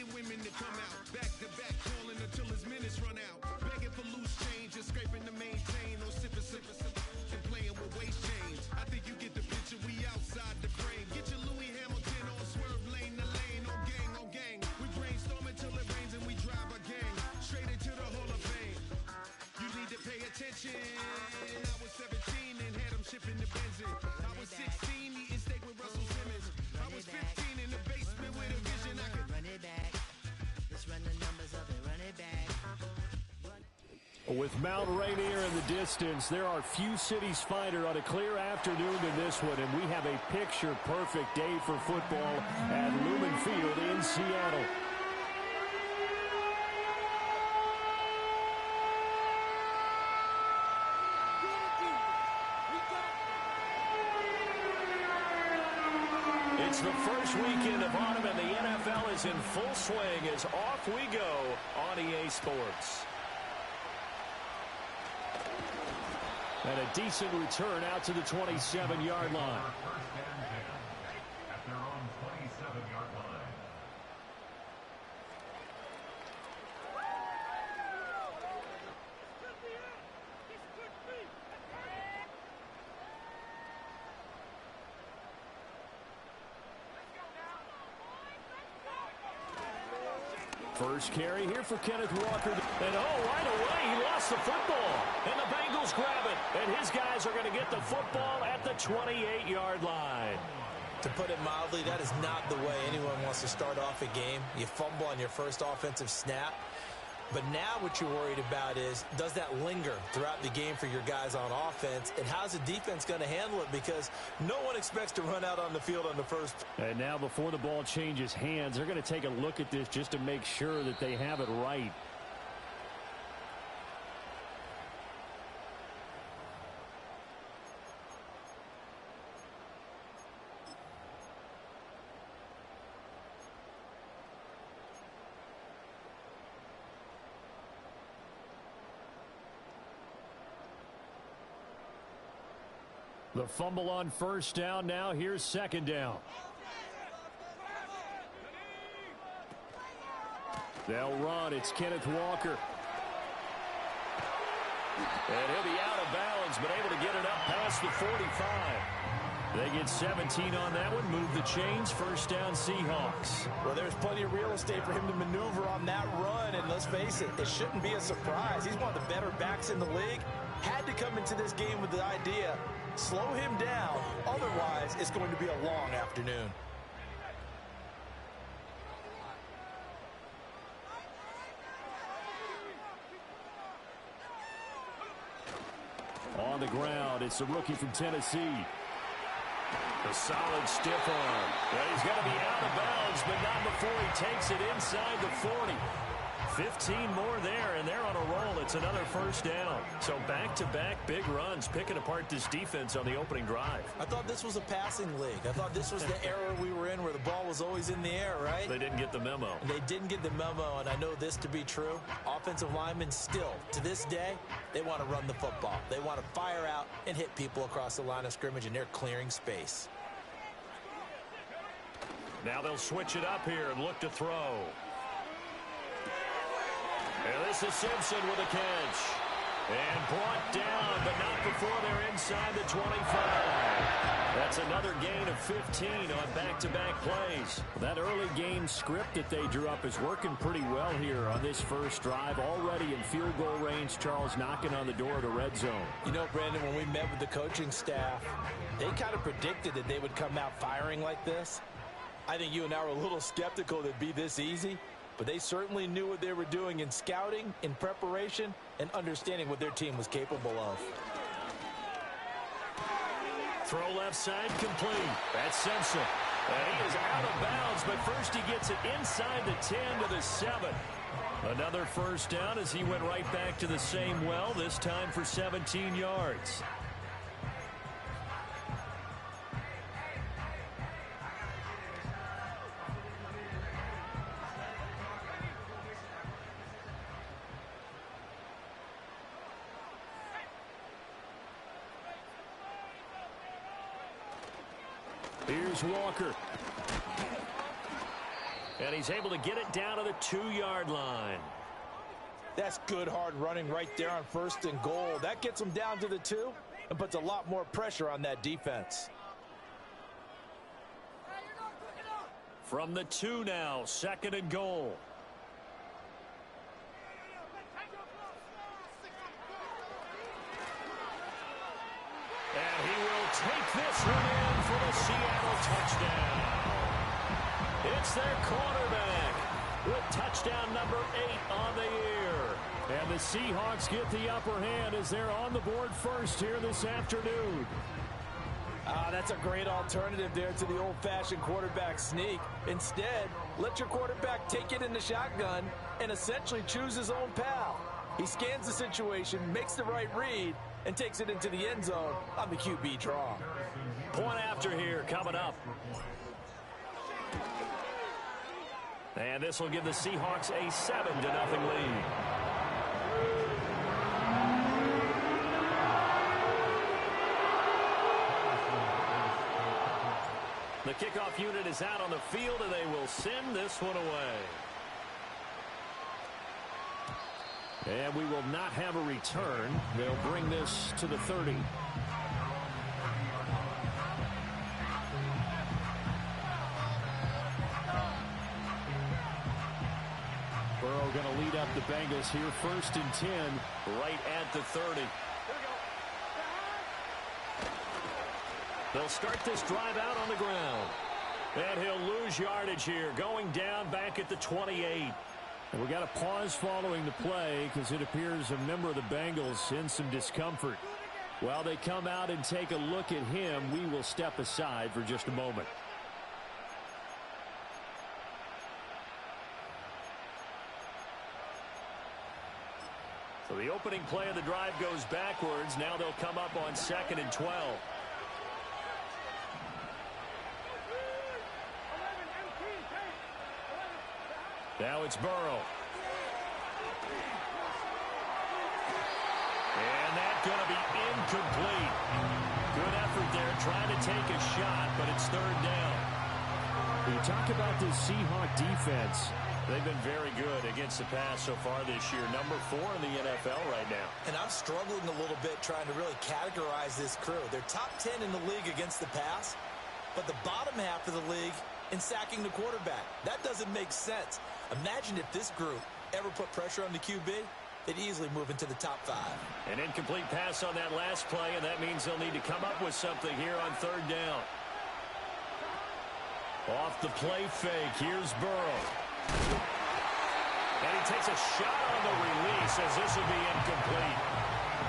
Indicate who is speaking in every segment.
Speaker 1: begging women to come out. Back to back, calling until his minutes run out. Begging for loose change, just scraping to maintain. No sipping, and playing with waist chains. I think you get the picture, we outside the frame. Get your Louis Hamilton on swerve lane to lane. On gang. We brainstorm until it rains and we drive our gang straight into the Hall of Fame. You need to pay attention. I was 17 and had them shipping the Benzin. I was 16 eating steak with Russell Simmons. I was 15 in the basement with a vision. I could
Speaker 2: run it back. Let's run the numbers up and run it back.
Speaker 3: With Mount Rainier in the distance, there are few cities finer on a clear afternoon than this one, and we have a picture-perfect day for football at Lumen Field in Seattle. It's the first weekend of autumn, and the NFL is in full swing as off we go on EA Sports. And a decent return out to the 27-yard line.
Speaker 4: First and 10 at their own 27-yard line.
Speaker 3: First carry here for Kenneth Walker. And right away, he lost the football. And the Bengals grab it. And his guys are going to get the football at the 28-yard line.
Speaker 5: To put it mildly, that is not the way anyone wants to start off a game. You fumble on your first offensive snap. But now what you're worried about is, does that linger throughout the game for your guys on offense? And how's the defense going to handle it? Because no one expects to run out on the field on the first.
Speaker 3: And now before the ball changes hands, they're going to take a look at this just to make sure that they have it right. The fumble on first down. Now here's second down. They'll run. It's Kenneth Walker. And he'll be out of bounds, but able to get it up past the 45. They get 17 on that one. Move the chains. First down, Seahawks.
Speaker 5: Well, there's plenty of real estate for him to maneuver on that run. And let's face it, it shouldn't be a surprise. He's one of the better backs in the league. Had to come into this game with the idea, slow him down. Otherwise, it's going to be a long afternoon.
Speaker 3: On the ground, it's a rookie from Tennessee. A solid stiff arm. Well, he's got to be out of bounds, but not before he takes it inside the 40. 15 more there, and they're on a roll. It's another first down. So back-to-back big runs, picking apart this defense on the opening drive.
Speaker 5: I thought this was a passing league. I thought this was the era we were in where the ball was always in the air, right?
Speaker 3: They didn't get the memo.
Speaker 5: And they didn't get the memo, and I know this to be true. Offensive linemen still, to this day, they want to run the football. They want to fire out and hit people across the line of scrimmage, and they're clearing space.
Speaker 3: Now they'll switch it up here and look to throw. And this is Simpson with a catch. And brought down, but not before they're inside the 25. That's another gain of 15 on back-to-back plays. That early game script that they drew up is working pretty well here on this first drive. Already in field goal range, Charles knocking on the door of the red zone.
Speaker 5: You know, Brandon, when we met with the coaching staff, they kind of predicted that they would come out firing like this. I think you and I were a little skeptical that it'd be this easy. But they certainly knew what they were doing in scouting, in preparation, and understanding what their team was capable of.
Speaker 3: Throw left side complete. That's Simpson. And he is out of bounds, but first he gets it inside the 10 to the 7. Another first down as he went right back to the same well, this time for 17 yards. Here's Walker. And he's able to get it down to the 2-yard line.
Speaker 5: That's good hard running right there on 1st and goal. That gets them down to the 2 and puts a lot more pressure on that defense.
Speaker 3: From the 2 now, 2nd and goal. And he will take this one in for the Seattle touchdown. It's their quarterback with touchdown number 8 on the year. And the Seahawks get the upper hand as they're on the board first here this afternoon.
Speaker 5: That's a great alternative there to the old-fashioned quarterback sneak. Instead, let your quarterback take it in the shotgun and essentially choose his own path. He scans the situation, makes the right read, and takes it into the end zone on the QB draw.
Speaker 3: Point after here coming up. And this will give the Seahawks a 7-0 lead. The kickoff unit is out on the field, and they will send this one away. And we will not have a return. They'll bring this to the 30. Burrow going to lead up the Bengals here, 1st and 10, right at the 30. They'll start this drive out on the ground. And he'll lose yardage here, going down back at the 28. And we got a pause following the play because it appears a member of the Bengals in some discomfort. While they come out and take a look at him, we will step aside for just a moment. So the opening play of the drive goes backwards. Now they'll come up on 2nd and 12. Now it's Burrow. And that's going to be incomplete. Good effort there trying to take a shot, but it's 3rd down. When you talk about this Seahawk defense, they've been very good against the pass so far this year. Number 4 in the NFL right now.
Speaker 5: And I'm struggling a little bit trying to really categorize this crew. They're top 10 in the league against the pass, but the bottom half of the league in sacking the quarterback. That doesn't make sense. Imagine if this group ever put pressure on the QB, they'd easily move into the top 5.
Speaker 3: An incomplete pass on that last play, and that means they'll need to come up with something here on 3rd down. Off the play fake, here's Burrow. And he takes a shot on the release as this will be incomplete.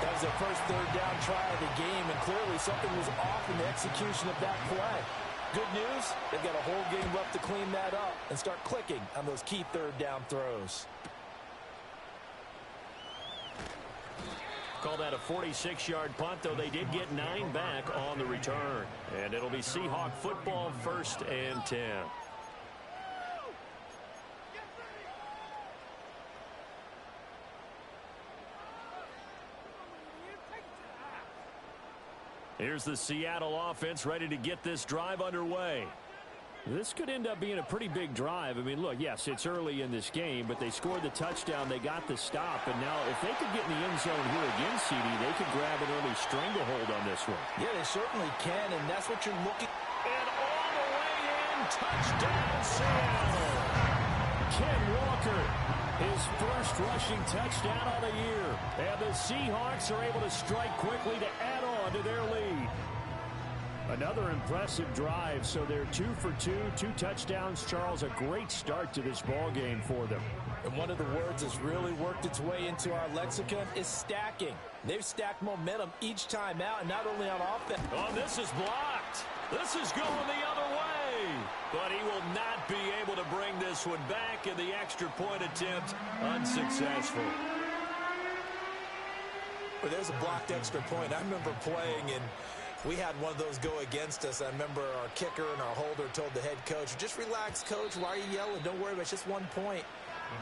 Speaker 5: That was their first 3rd down try of the game, and clearly something was off in the execution of that play. Good news, they've got a whole game left to clean that up and start clicking on those key 3rd down throws.
Speaker 3: Call that a 46-yard punt, though they did get 9 back on the return. And it'll be Seahawk football, 1st and 10. Here's the Seattle offense ready to get this drive underway. This could end up being a pretty big drive. I mean, look, yes, it's early in this game, but they scored the touchdown. They got the stop. And now if they could get in the end zone here again, CD, they could grab an early stranglehold on this one.
Speaker 5: Yeah, they certainly can, and that's what you're looking.
Speaker 3: And all the way in, touchdown Seattle. Ken Walker, his first rushing touchdown of the year. And the Seahawks are able to strike quickly to add on to their lead. Another impressive drive, so they're 2 for 2, 2 touchdowns. Charles, a great start to this ball game for them.
Speaker 5: And one of the words that's really worked its way into our lexicon is stacking. They've stacked momentum each time out, and not only on offense.
Speaker 3: Oh, this is blocked. This is going the other way. But he will not be able to bring this one back, and the extra point attempt unsuccessful.
Speaker 5: Well, there's a blocked extra point. I remember playing, and we had one of those go against us. I remember our kicker and our holder told the head coach, just relax, coach. Why are you yelling? Don't worry about it. It's just 1 point.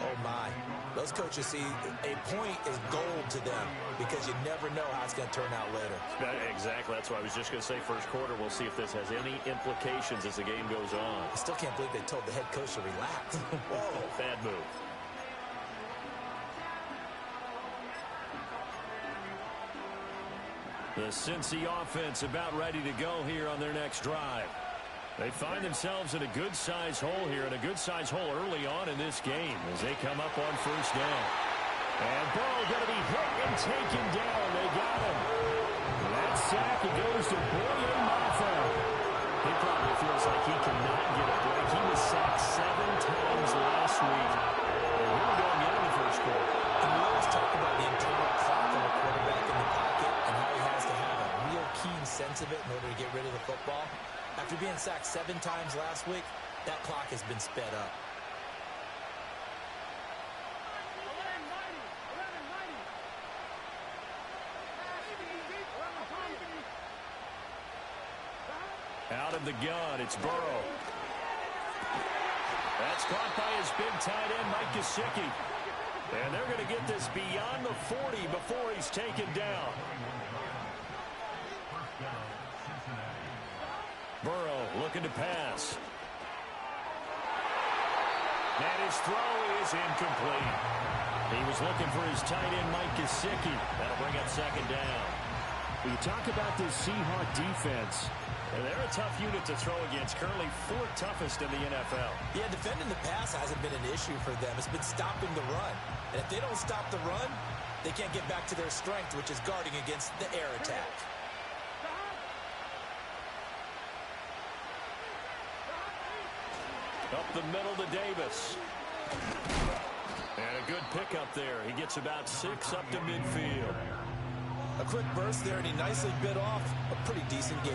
Speaker 5: Oh, my. Those coaches see a point is gold to them because you never know how it's going to turn out later.
Speaker 3: Exactly. That's what I was just going to say. First quarter, we'll see if this has any implications as the game goes on.
Speaker 5: I still can't believe they told the head coach to relax. Whoa.
Speaker 3: Bad move. The Cincy offense about ready to go here on their next drive. They find themselves in a good-sized hole here, and a good-sized hole early on in this game as they come up on first down. And Burrow going to be hit and taken down. They got him. And that sack, it goes to William Maffa. He probably feels like he cannot get a break. He was sacked 7 times last week. And here we go again in the first quarter.
Speaker 5: And we always talk about the internal clock of a quarterback in the pocket and how he has to have a real keen sense of it in order to get rid of the football. After being sacked 7 times last week, that clock has been sped up.
Speaker 3: Out of the gun, it's Burrow. That's caught by his big tight end, Mike Gesicki. And they're going to get this beyond the 40 before he's taken down. Burrow looking to pass. And his throw is incomplete. He was looking for his tight end, Mike Gesicki. That'll bring up second down. When you talk about this Seahawk defense, and they're a tough unit to throw against, currently 4th toughest in the NFL.
Speaker 5: Yeah, defending the pass hasn't been an issue for them. It's been stopping the run. And if they don't stop the run, they can't get back to their strength, which is guarding against the air attack.
Speaker 3: Up the middle to Davis. And a good pickup there. He gets about 6 up to midfield.
Speaker 5: A quick burst there, and he nicely bit off a pretty decent gain.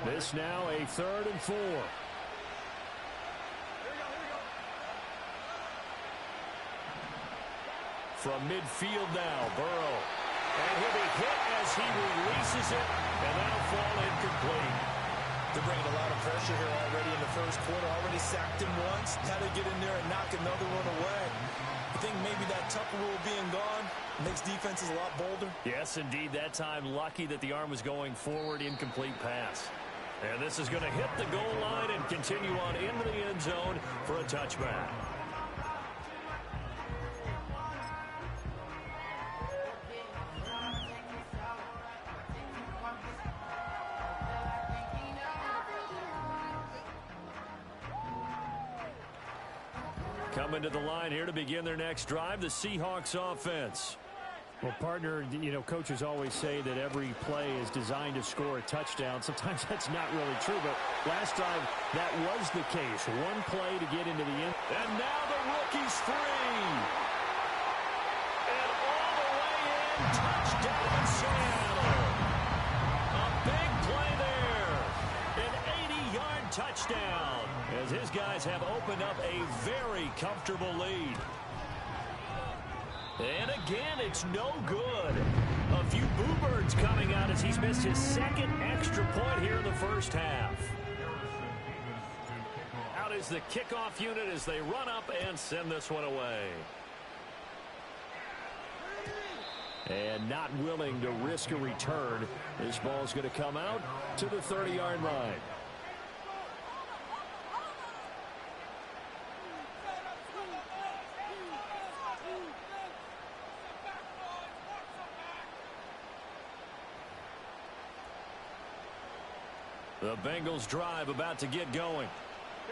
Speaker 3: This now a 3rd and 4. From midfield now, Burrow. And he'll be hit as he releases it, and that'll fall incomplete.
Speaker 5: They're bringing a lot of pressure here already in the first quarter. Already sacked him once. Had to get in there and knock another one away. I think maybe that Tucker rule being gone makes defenses a lot bolder.
Speaker 3: Yes, indeed. That time, lucky that the arm was going forward. Incomplete pass. And this is going to hit the goal line and continue on into the end zone for a touchback. Coming to the line here to begin their next drive, the Seahawks offense.
Speaker 6: Well, partner, you know, coaches always say that every play is designed to score a touchdown. Sometimes that's not really true, but last drive, that was the case. One play to get into the end.
Speaker 3: And now the rookie's free. And all the way in, touchdown Seattle. A big play there. An 80-yard touchdown as his guys have opened up a very comfortable lead. And again, it's no good. A few boo birds coming out as he's missed his 2nd extra point here in the first half. Out is the kickoff unit as they run up and send this one away. And not willing to risk a return. This ball's going to come out to the 30-yard line. The Bengals drive about to get going.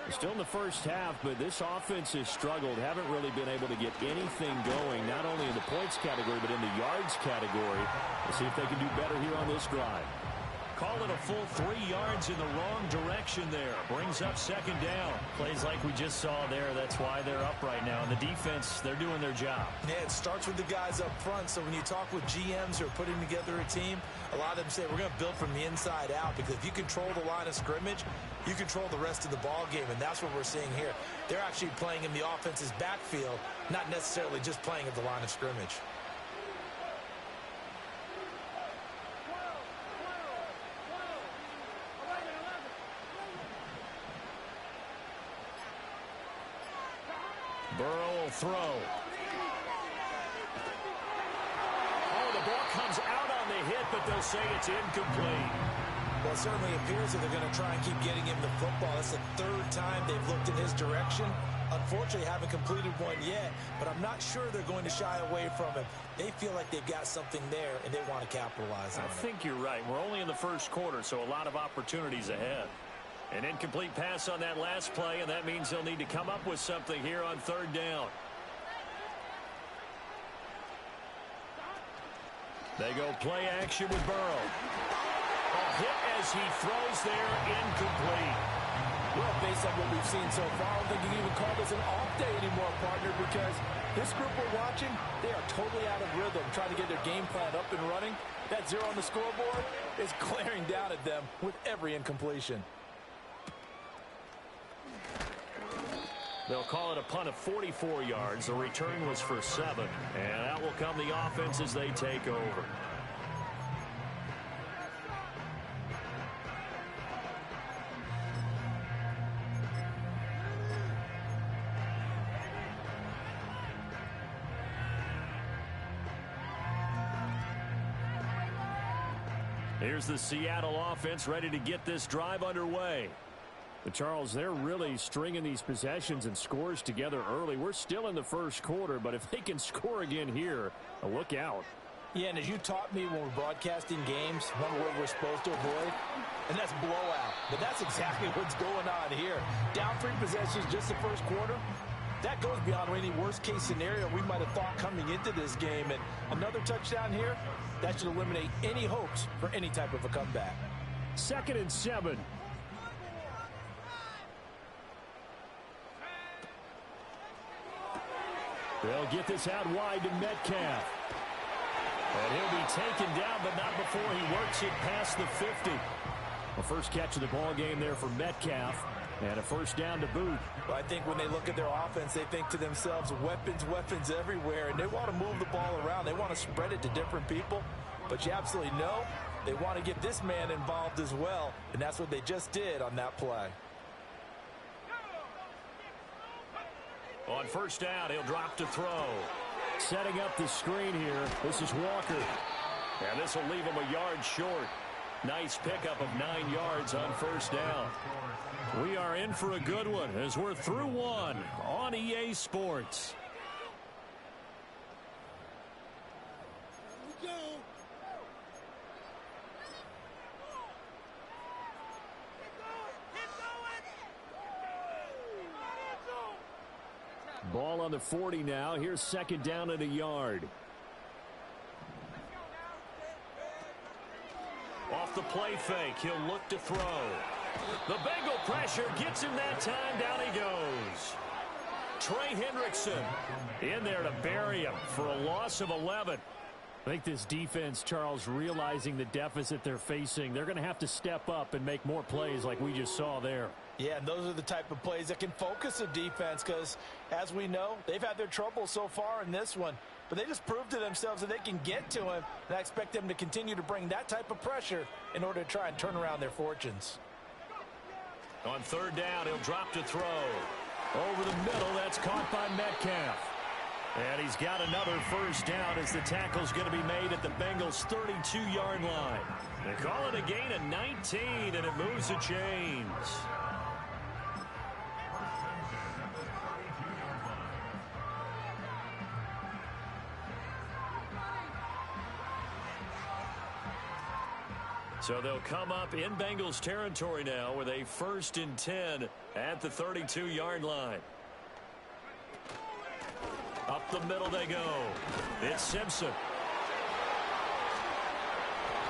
Speaker 6: Still in the first half, but this offense has struggled. Haven't really been able to get anything going, not only in the points category, but in the yards category. We'll see if they can do better here on this drive.
Speaker 3: Call it a full 3 yards in the wrong direction there. Brings up second down.
Speaker 7: Plays like we just saw there. That's why they're up right now. And the defense, they're doing their job.
Speaker 5: Yeah, it starts with the guys up front. So when you talk with GMs who are putting together a team, a lot of them say we're going to build from the inside out, because if you control the line of scrimmage, you control the rest of the ball game, and that's what we're seeing here. They're actually playing in the offense's backfield, not necessarily just playing at the line of scrimmage.
Speaker 3: Burrow will throw. Oh, the ball comes out on the hit, but they'll say it's incomplete.
Speaker 5: Well, it certainly appears that they're going to try and keep getting him the football. That's the third time they've looked in his direction. Unfortunately, haven't completed one yet, but I'm not sure they're going to shy away from him. They feel like they've got something there, and they want to capitalize on it.
Speaker 3: I think you're right. We're only in the first quarter, so a lot of opportunities ahead. An incomplete pass on that last play, and that means they'll need to come up with something here on third down. They go play action with Burrow. A hit as he throws there, incomplete.
Speaker 8: Well, based on what we've seen so far, I don't think you can even call this an off day anymore, partner, because this group we're watching, they are totally out of rhythm, trying to get their game plan up and running. That 0 on the scoreboard is glaring down at them with every incompletion.
Speaker 3: They'll call it a punt of 44 yards. The return was for 7. And out will come the offense as they take over. Here's the Seattle offense ready to get this drive underway.
Speaker 6: But Charles, they're really stringing these possessions and scores together early. We're still in the first quarter, but if they can score again here, look out.
Speaker 8: Yeah, and as you taught me when we're broadcasting games, one word we're supposed to avoid, and that's blowout. But that's exactly what's going on here. Down 3 possessions just the first quarter. That goes beyond any worst-case scenario we might have thought coming into this game. And another touchdown here, that should eliminate any hopes for any type of a comeback.
Speaker 6: 2nd and 7. They'll get this out wide to Metcalf.
Speaker 3: And he'll be taken down, but not before he works it past the 50.
Speaker 6: The first catch of the ball game there for Metcalf. And a first down to boot.
Speaker 8: Well, I think when they look at their offense, they think to themselves, weapons, weapons everywhere. And they want to move the ball around. They want to spread it to different people. But you absolutely know they want to get this man involved as well. And that's what they just did on that play.
Speaker 3: On first down, he'll drop to throw.
Speaker 6: Setting up the screen here. This is Walker.
Speaker 3: And this will leave him a yard short. Nice pickup of 9 yards on first down. We are in for a good one as we're through one on EA Sports.
Speaker 6: Ball on the 40 now. Here's 2nd down and a yard.
Speaker 3: Off the play fake, he'll look to throw. The Bengal pressure gets him that time. Down he goes. Trey Hendrickson in there to bury him for a loss of 11.
Speaker 6: I think this defense, Charles, realizing the deficit they're facing, they're going to have to step up and make more plays like we just saw there.
Speaker 8: Yeah, and those are the type of plays that can focus a defense because, as we know, they've had their trouble so far in this one. But they just proved to themselves that they can get to him, and I expect them to continue to bring that type of pressure in order to try and turn around their fortunes.
Speaker 3: On third down, he'll drop to throw.
Speaker 6: Over the middle, that's caught by Metcalf.
Speaker 3: And he's got another first down as the tackle's going to be made at the Bengals' 32-yard line. They call it a gain of 19, and it moves the chains. So they'll come up in Bengals territory now with a 1st and 10 at the 32-yard line. Up the middle they go. It's Simpson.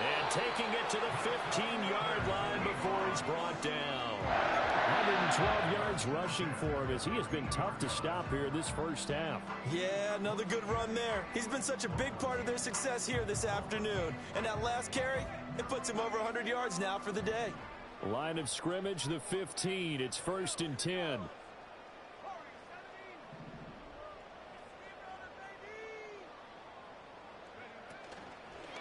Speaker 3: And taking it to the 15-yard line before he's brought down.
Speaker 6: 112 yards rushing for him as he has been tough to stop here this first half.
Speaker 8: Yeah, another good run there. He's been such a big part of their success here this afternoon. And that last carry, it puts him over 100 yards now for the day.
Speaker 6: Line of scrimmage, the 15. It's 1st and 10.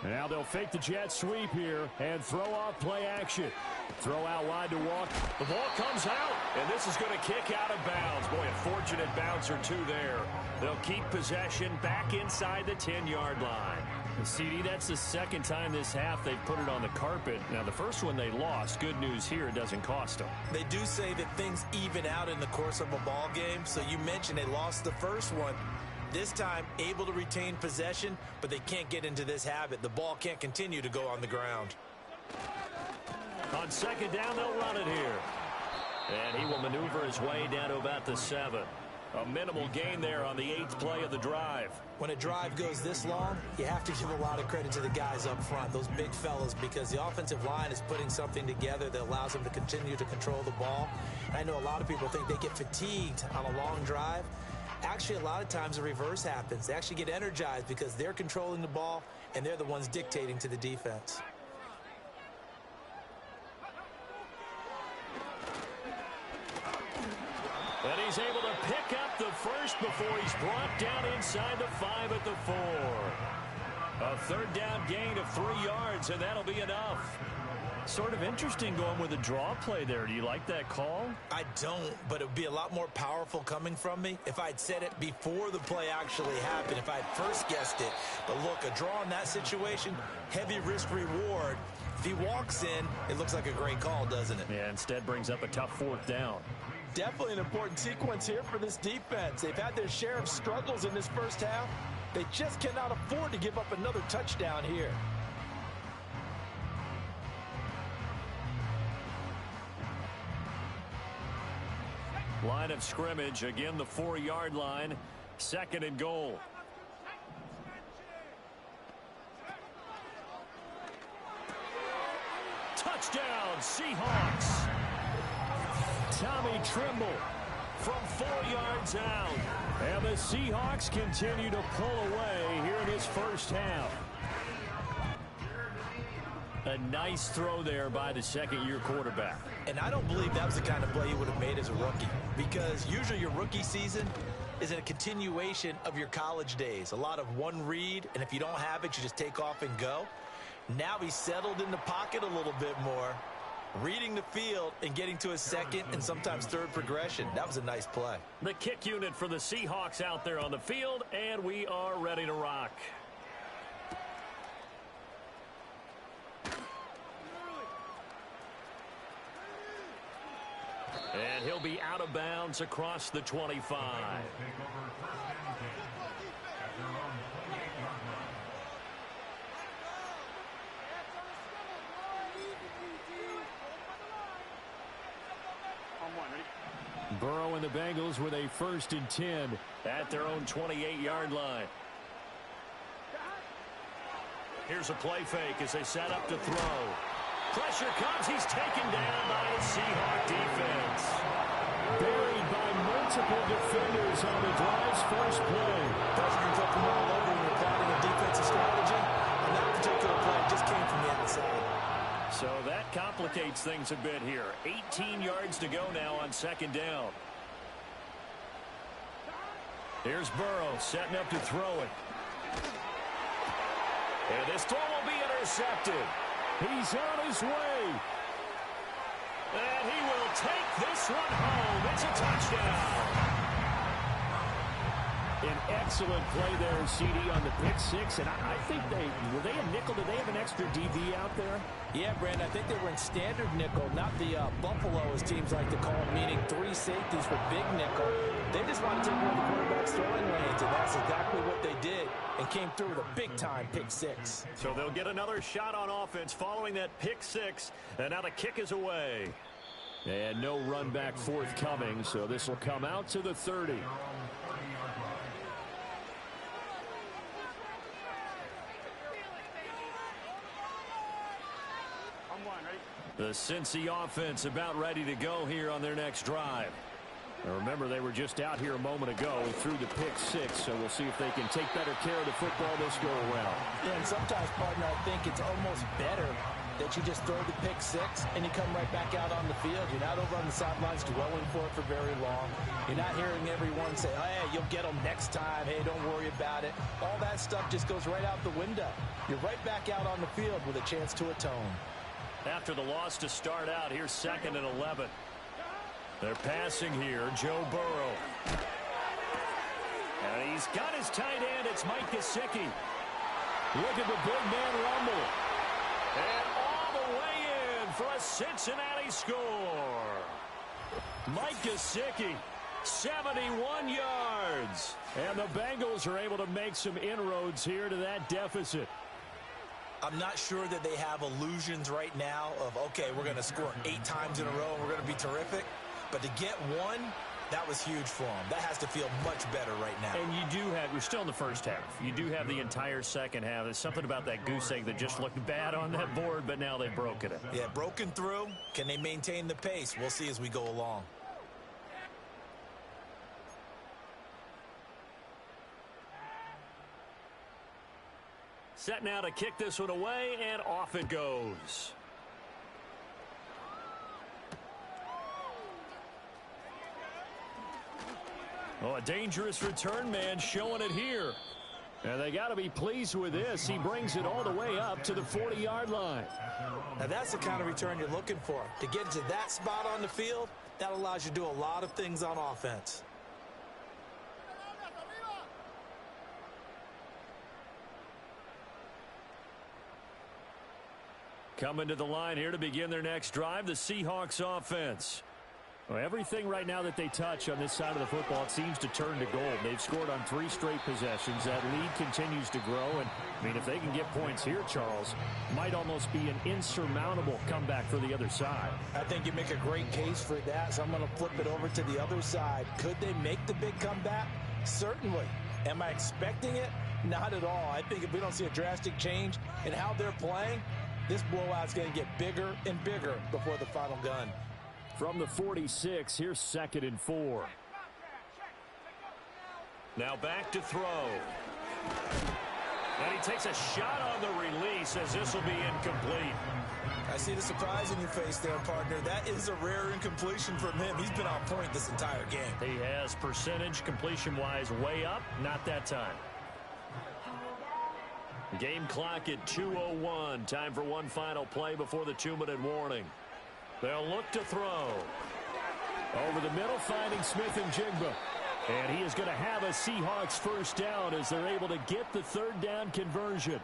Speaker 6: Now they'll fake the jet sweep here and throw off play action. Throw out wide to walk.
Speaker 3: The ball comes out, and this is going to kick out of bounds. Boy, a fortunate bounce or two there. They'll keep possession back inside the 10-yard line.
Speaker 7: CD, that's the second time this half they've put it on the carpet. Now, the first one they lost. Good news here, it doesn't cost them.
Speaker 5: They do say that things even out in the course of a ball game. So you mentioned they lost the first one. This time, able to retain possession, but they can't get into this habit. The ball can't continue to go on the ground.
Speaker 3: On second down, they'll run it here. And he will maneuver his way down to about the 7. A minimal gain there on the 8th play of the drive.
Speaker 5: When a drive goes this long, you have to give a lot of credit to the guys up front, those big fellas, because the offensive line is putting something together that allows them to continue to control the ball. And I know a lot of people think they get fatigued on a long drive. Actually, a lot of times the reverse happens. They actually get energized because they're controlling the ball, and they're the ones dictating to the defense.
Speaker 3: And he's able to pick up the first before he's brought down inside the 5 at the 4. A third down gain of 3 yards, and that'll be enough.
Speaker 7: Sort of interesting going with a draw play there. Do you like that call?
Speaker 5: I don't, but it would be a lot more powerful coming from me if I'd said it before the play actually happened, if I'd first guessed it. But look, a draw in that situation, heavy risk reward. If he walks in, it looks like a great call, doesn't it?
Speaker 7: Yeah, instead brings up a tough 4th down.
Speaker 8: Definitely an important sequence here for this defense. They've had their share of struggles in this first half. They just cannot afford to give up another touchdown here.
Speaker 3: Line of scrimmage, again the 4-yard line. 2nd and goal. Touchdown, Seahawks. Tommy Trimble from 4 yards out.
Speaker 6: And the Seahawks continue to pull away here in this first half.
Speaker 7: A nice throw there by the second-year quarterback.
Speaker 5: And I don't believe that was the kind of play he would have made as a rookie, because usually your rookie season is a continuation of your college days. A lot of one read, and if you don't have it, you just take off and go. Now he's settled in the pocket a little bit more, reading the field and getting to his second and sometimes third progression. That was a nice play.
Speaker 3: The kick unit for the Seahawks out there on the field, and we are ready to rock. And he'll be out of bounds across the 25.
Speaker 6: Burrow and the Bengals with a 1st and 10
Speaker 3: at their own 28-yard line. Here's a play fake as they set up to throw. Pressure comes. He's taken down by the Seahawk defense.
Speaker 6: Buried by multiple defenders on the drive's first play.
Speaker 5: Pressure can come from all over when you're plotting a defensive strategy. And that particular play just came from the outside.
Speaker 3: So that complicates things a bit here. 18 yards to go now on 2nd down. Here's Burrow setting up to throw it. And this throw will be intercepted.
Speaker 6: He's on his way.
Speaker 3: And he will take this one home. It's a touchdown.
Speaker 6: An excellent play there, CD, on the pick 6. And I think were they a nickel? Did they have an extra DB out there?
Speaker 8: Yeah, Brandon, I think they were in standard nickel, not the Buffalo, as teams like to call it, meaning 3 safeties for big nickel. They just want to take one of the quarterback's throwing lanes, and that's exactly what they did, and came through with a big-time pick 6.
Speaker 3: So they'll get another shot on offense following that pick 6, and now the kick is away.
Speaker 6: And no run back forthcoming, so this will come out to the 30.
Speaker 3: The Cincy offense about ready to go here on their next drive.
Speaker 6: Now remember, they were just out here a moment ago through the pick 6, so we'll see if they can take better care of the football this go around.
Speaker 8: Yeah, and sometimes, partner, I think it's almost better that you just throw the pick six and you come right back out on the field. You're not over on the sidelines dwelling for it for very long. You're not hearing everyone say, oh, hey, you'll get them next time. Hey, don't worry about it. All that stuff just goes right out the window. You're right back out on the field with a chance to atone.
Speaker 7: After the loss to start out, here's 2nd and 11. They're passing here, Joe Burrow. And he's got his tight end. It's Mike Gesicki. Look at the big man rumble. And all the way in for a Cincinnati score. Mike Gesicki, 71 yards. And the Bengals are able to make some inroads here to that deficit.
Speaker 5: I'm not sure that they have illusions right now of, okay, we're going to score 8 times in a row and we're going to be terrific. But to get one, that was huge for them. That has to feel much better right now.
Speaker 7: And you do have, we're still in the first half. You do have the entire second half. There's something about that goose egg that just looked bad on that board, but now they've broken it.
Speaker 5: Yeah, broken through. Can they maintain the pace? We'll see as we go along.
Speaker 7: Set now to kick this one away, and off it goes. Oh, a dangerous return man showing it here. And they got to be pleased with this. He brings it all the way up to the 40-yard line.
Speaker 5: Now, that's the kind of return you're looking for. To get to that spot on the field, that allows you to do a lot of things on offense.
Speaker 7: Coming to the line here to begin their next drive, the Seahawks offense. Well, everything right now that they touch on this side of the football, it seems to turn to gold. They've scored on 3 straight possessions. That lead continues to grow. And, I mean, if they can get points here, Charles, might almost be an insurmountable comeback for the other side.
Speaker 8: I think you make a great case for that, so I'm going to flip it over to the other side. Could they make the big comeback? Certainly. Am I expecting it? Not at all. I think if we don't see a drastic change in how they're playing, this blowout's going to get bigger and bigger before the final gun.
Speaker 7: From the 46, here's 2nd and 4. Now back to throw. And he takes a shot on the release as this will be incomplete.
Speaker 5: I see the surprise in your face there, partner. That is a rare incompletion from him. He's been on point this entire game.
Speaker 7: He has percentage completion-wise way up. Not that time. Game clock at 2:01. Time for one final play before the 2-minute warning. They'll look to throw. Over the middle, finding Smith and Jigba. And he is going to have a Seahawks first down as they're able to get the 3rd down conversion.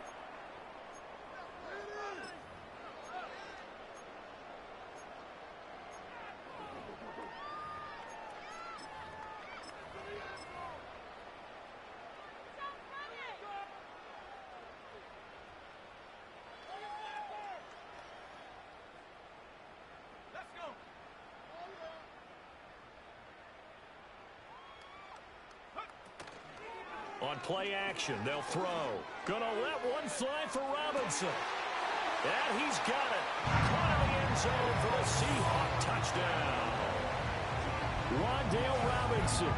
Speaker 7: On play action, they'll throw. Gonna let one fly for Robinson. And he's got it. Caught in the end zone for the Seahawk touchdown. Wan'Dale Robinson,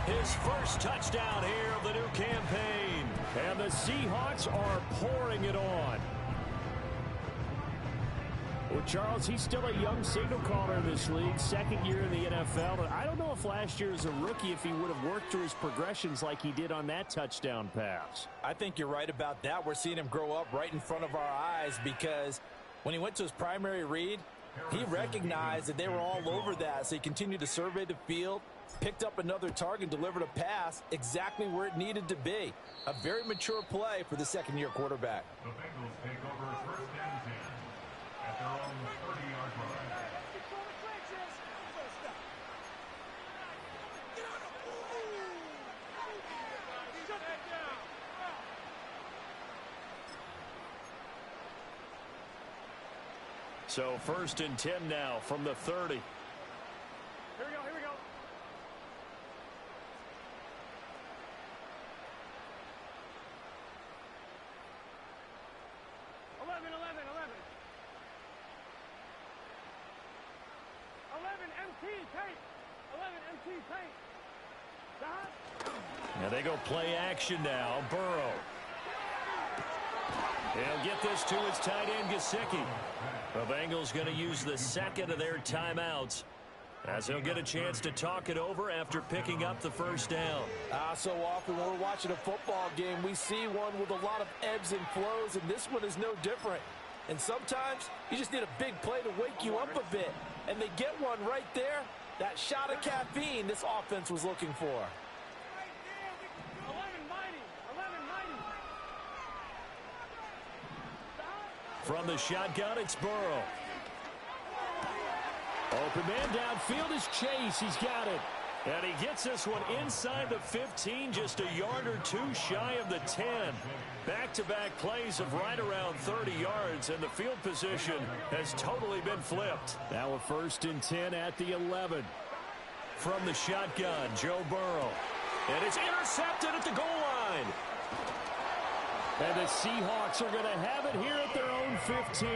Speaker 7: his first touchdown here of the new campaign. And the Seahawks are pouring it on. Well, Charles, he's still a young signal caller in this league, 2nd year in the NFL. But I don't know if last year as a rookie, if he would have worked through his progressions like he did on that touchdown pass.
Speaker 8: I think you're right about that. We're seeing him grow up right in front of our eyes because when he went to his primary read, he recognized that they were all over that. So he continued to survey the field, picked up another target, delivered a pass exactly where it needed to be. A very mature play for the 2nd-year quarterback.
Speaker 4: The Bengals take over 1st and 10 at their own 30-yard line.
Speaker 7: So 1st and 10 now from the 30.
Speaker 9: Here we go, here we go.
Speaker 7: Now they go play action now. Burrow. He'll get this to his tight end, Gesicki. The Bengals going to use the second of their timeouts, as he'll get a chance to talk it over after picking up the first down.
Speaker 8: So often when we're watching a football game, we see one with a lot of ebbs and flows, and this one is no different. And sometimes you just need a big play to wake you up a bit. And they get one right there. That shot of caffeine this offense was looking for.
Speaker 7: From the shotgun, it's Burrow.
Speaker 6: Open man downfield is Chase. He's got it.
Speaker 7: And he gets this one inside the 15, just a yard or two shy of the 10. Back-to-back plays of right around 30 yards, and the field position has totally been flipped.
Speaker 6: Now a 1st and 10 at the 11.
Speaker 7: From the shotgun, Joe Burrow. And it's intercepted at the goal line.
Speaker 6: And the Seahawks are going to have it here at their own 15.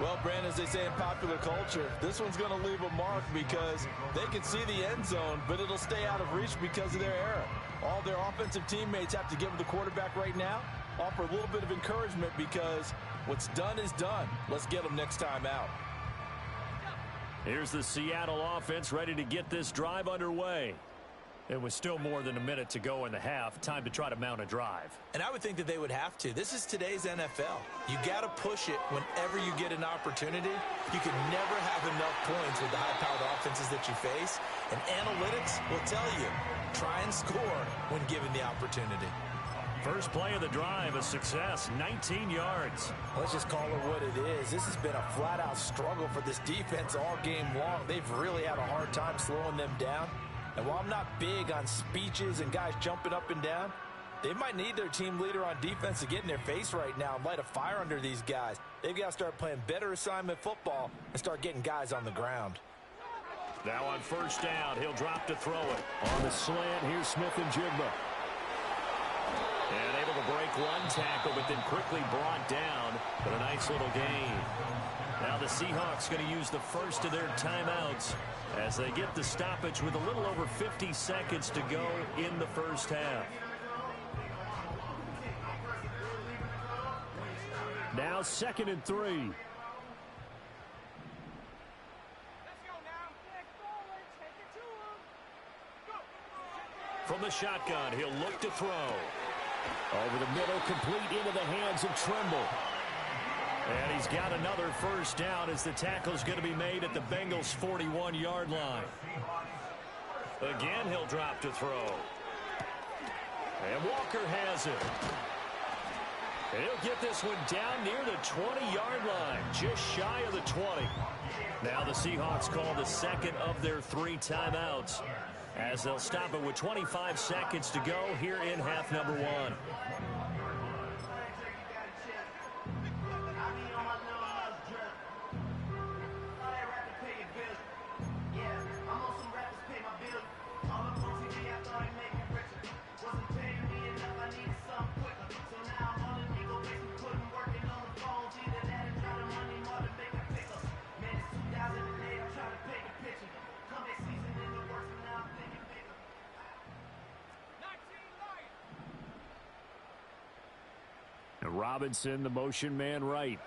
Speaker 8: Well, Brandon, as they say in popular culture, this one's going to leave a mark because they can see the end zone, but it'll stay out of reach because of their error. All their offensive teammates have to give the quarterback right now, offer a little bit of encouragement because what's done is done. Let's get them next time out.
Speaker 7: Here's the Seattle offense ready to get this drive underway. It was still more than a minute to go in the half. Time to try to mount a drive.
Speaker 5: And I would think that they would have to. This is today's NFL. You got to push it whenever you get an opportunity. You can never have enough points with the high-powered offenses that you face. And analytics will tell you, try and score when given the opportunity.
Speaker 7: First play of the drive, a success, 19 yards.
Speaker 8: Let's just call it what it is. This has been a flat-out struggle for this defense all game long. They've really had a hard time slowing them down. And while I'm not big on speeches and guys jumping up and down, they might need their team leader on defense to get in their face right now and light a fire under these guys. They've got to start playing better assignment football and start getting guys on the ground.
Speaker 7: Now on 1st down, he'll drop to throw it.
Speaker 6: On the slant, here's Smith and Jigba.
Speaker 7: And able to break one tackle, but then quickly brought down. But a nice little gain. Now the Seahawks going to use the first of their timeouts as they get the stoppage with a little over 50 seconds to go in the first half.
Speaker 6: Now 2nd and 3.
Speaker 7: From the shotgun, he'll look to throw.
Speaker 6: Over the middle, complete into the hands of Trimble.
Speaker 7: And he's got another first down as the tackle's going to be made at the Bengals' 41-yard line. Again, he'll drop to throw. And Walker has it. And he'll get this one down near the 20-yard line, just shy of the 20. Now the Seahawks call the second of their 3 timeouts as they'll stop it with 25 seconds to go here in half number 1.
Speaker 6: Robinson, the motion man right.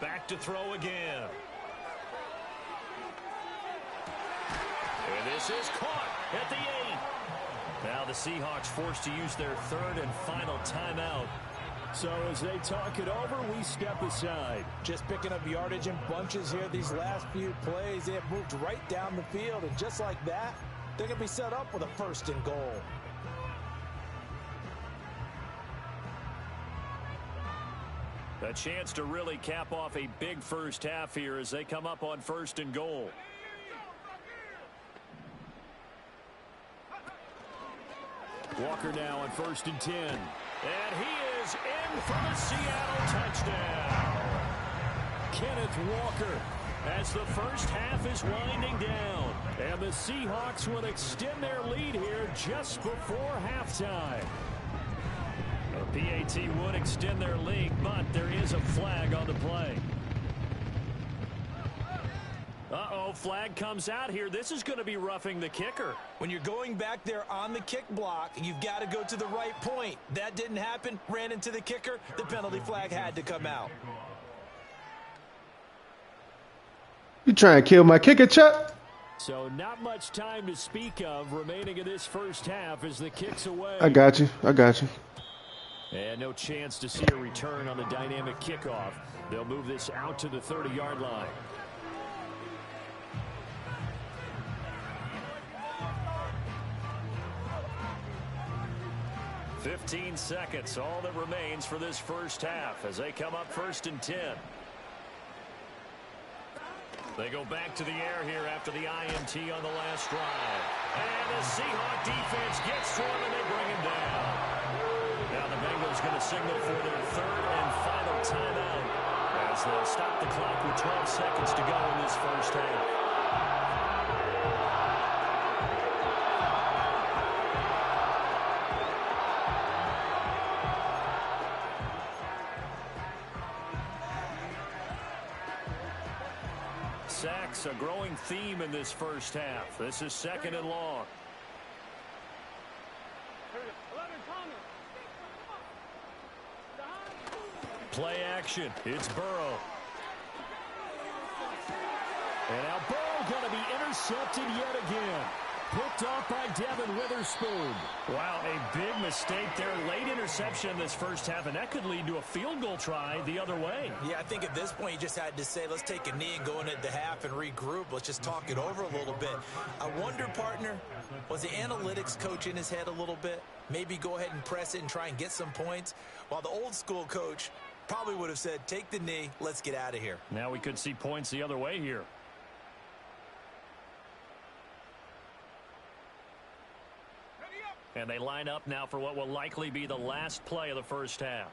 Speaker 7: Back to throw again. And this is caught at the 8. Now the Seahawks forced to use their 3rd and final timeout.
Speaker 6: So as they talk it over, we step aside.
Speaker 8: Just picking up yardage in bunches here these last few plays. They have moved right down the field, and just like that, they're going to be set up with a 1st and goal.
Speaker 7: A chance to really cap off a big first half here as they come up on 1st and goal.
Speaker 6: Walker now on 1st and 10.
Speaker 7: And he is in for the Seattle touchdown.
Speaker 6: Kenneth Walker as the first half is winding down. And the Seahawks will extend their lead here just before halftime.
Speaker 7: The PAT would extend their lead, but there is a flag on the play. Uh-oh. No flag comes out here. This is going to be roughing the kicker.
Speaker 5: When you're going back there on the kick block, you've got to go to the right point. That didn't happen. Ran into the kicker. The penalty flag had to come out.
Speaker 10: You trying to kill my kicker, Chuck?
Speaker 6: So not much time to speak of remaining in this first half as the kick's away.
Speaker 10: I got you.
Speaker 6: And no chance to see a return on the dynamic kickoff. They'll move this out to the 30-yard line.
Speaker 7: "15 seconds, all that remains for this first half as they come up 1st and 10. They go back to the air here after the INT on the last drive. And the Seahawk defense gets to him, and they bring him down. Now the Bengals going to signal for their 3rd and final timeout as they'll stop the clock with 12 seconds to go in this first half. Sacks, a growing theme in this first half. This is 2nd and long. Play action. It's Burrow.
Speaker 6: And now Burrow going to be intercepted yet again. Picked off by Devin Witherspoon.
Speaker 7: Wow, a big mistake there. Late interception in this first half, and that could lead to a field goal try the other way.
Speaker 5: Yeah, I think at this point you just had to say, let's take a knee and go into the half and regroup. Let's just talk it over a little bit. I wonder, partner, was the analytics coach in his head a little bit? Maybe go ahead and press it and try and get some points? While the old school coach probably would have said, take the knee, let's get out of here.
Speaker 7: Now we could see points the other way here. And they line up now for what will likely be the last play of the first half.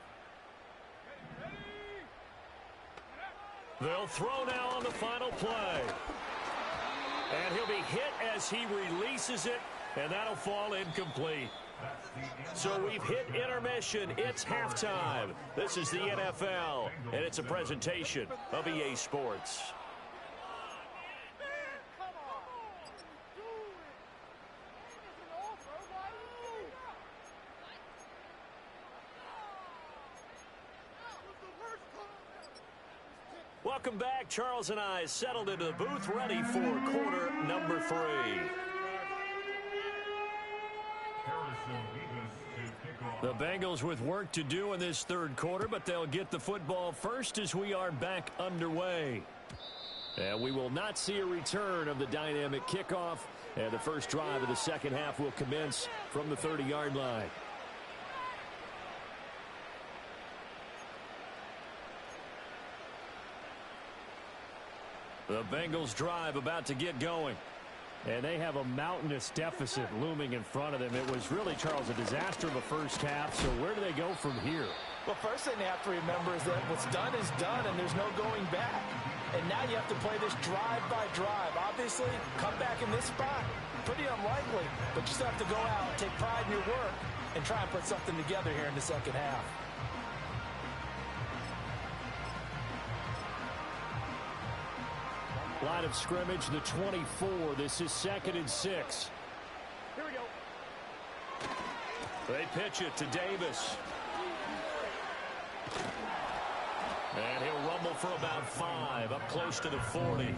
Speaker 7: They'll throw now on the final play. And he'll be hit as he releases it, and that'll fall incomplete. So we've hit intermission. It's halftime. This is the NFL, and it's a presentation of EA Sports. Welcome back. Charles and I settled into the booth, ready for quarter number 3. The Bengals with work to do in this 3rd quarter, but they'll get the football first as we are back underway. And we will not see a return of the dynamic kickoff, and the first drive of the second half will commence from the 30-yard line. The Bengals drive about to get going. And they have a mountainous deficit looming in front of them. It was really, Charles, a disaster of a first half. So where do they go from here?
Speaker 8: Well, first thing they have to remember is that what's done is done, and there's no going back. And now you have to play this drive by drive. Obviously, come back in this spot, pretty unlikely. But you still have to go out, take pride in your work, and try and put something together here in the second half.
Speaker 6: Line of scrimmage, the 24. This is 2nd and 6.
Speaker 9: Here we go.
Speaker 7: They pitch it to Davis. And he'll rumble for about 5, up close to the 40.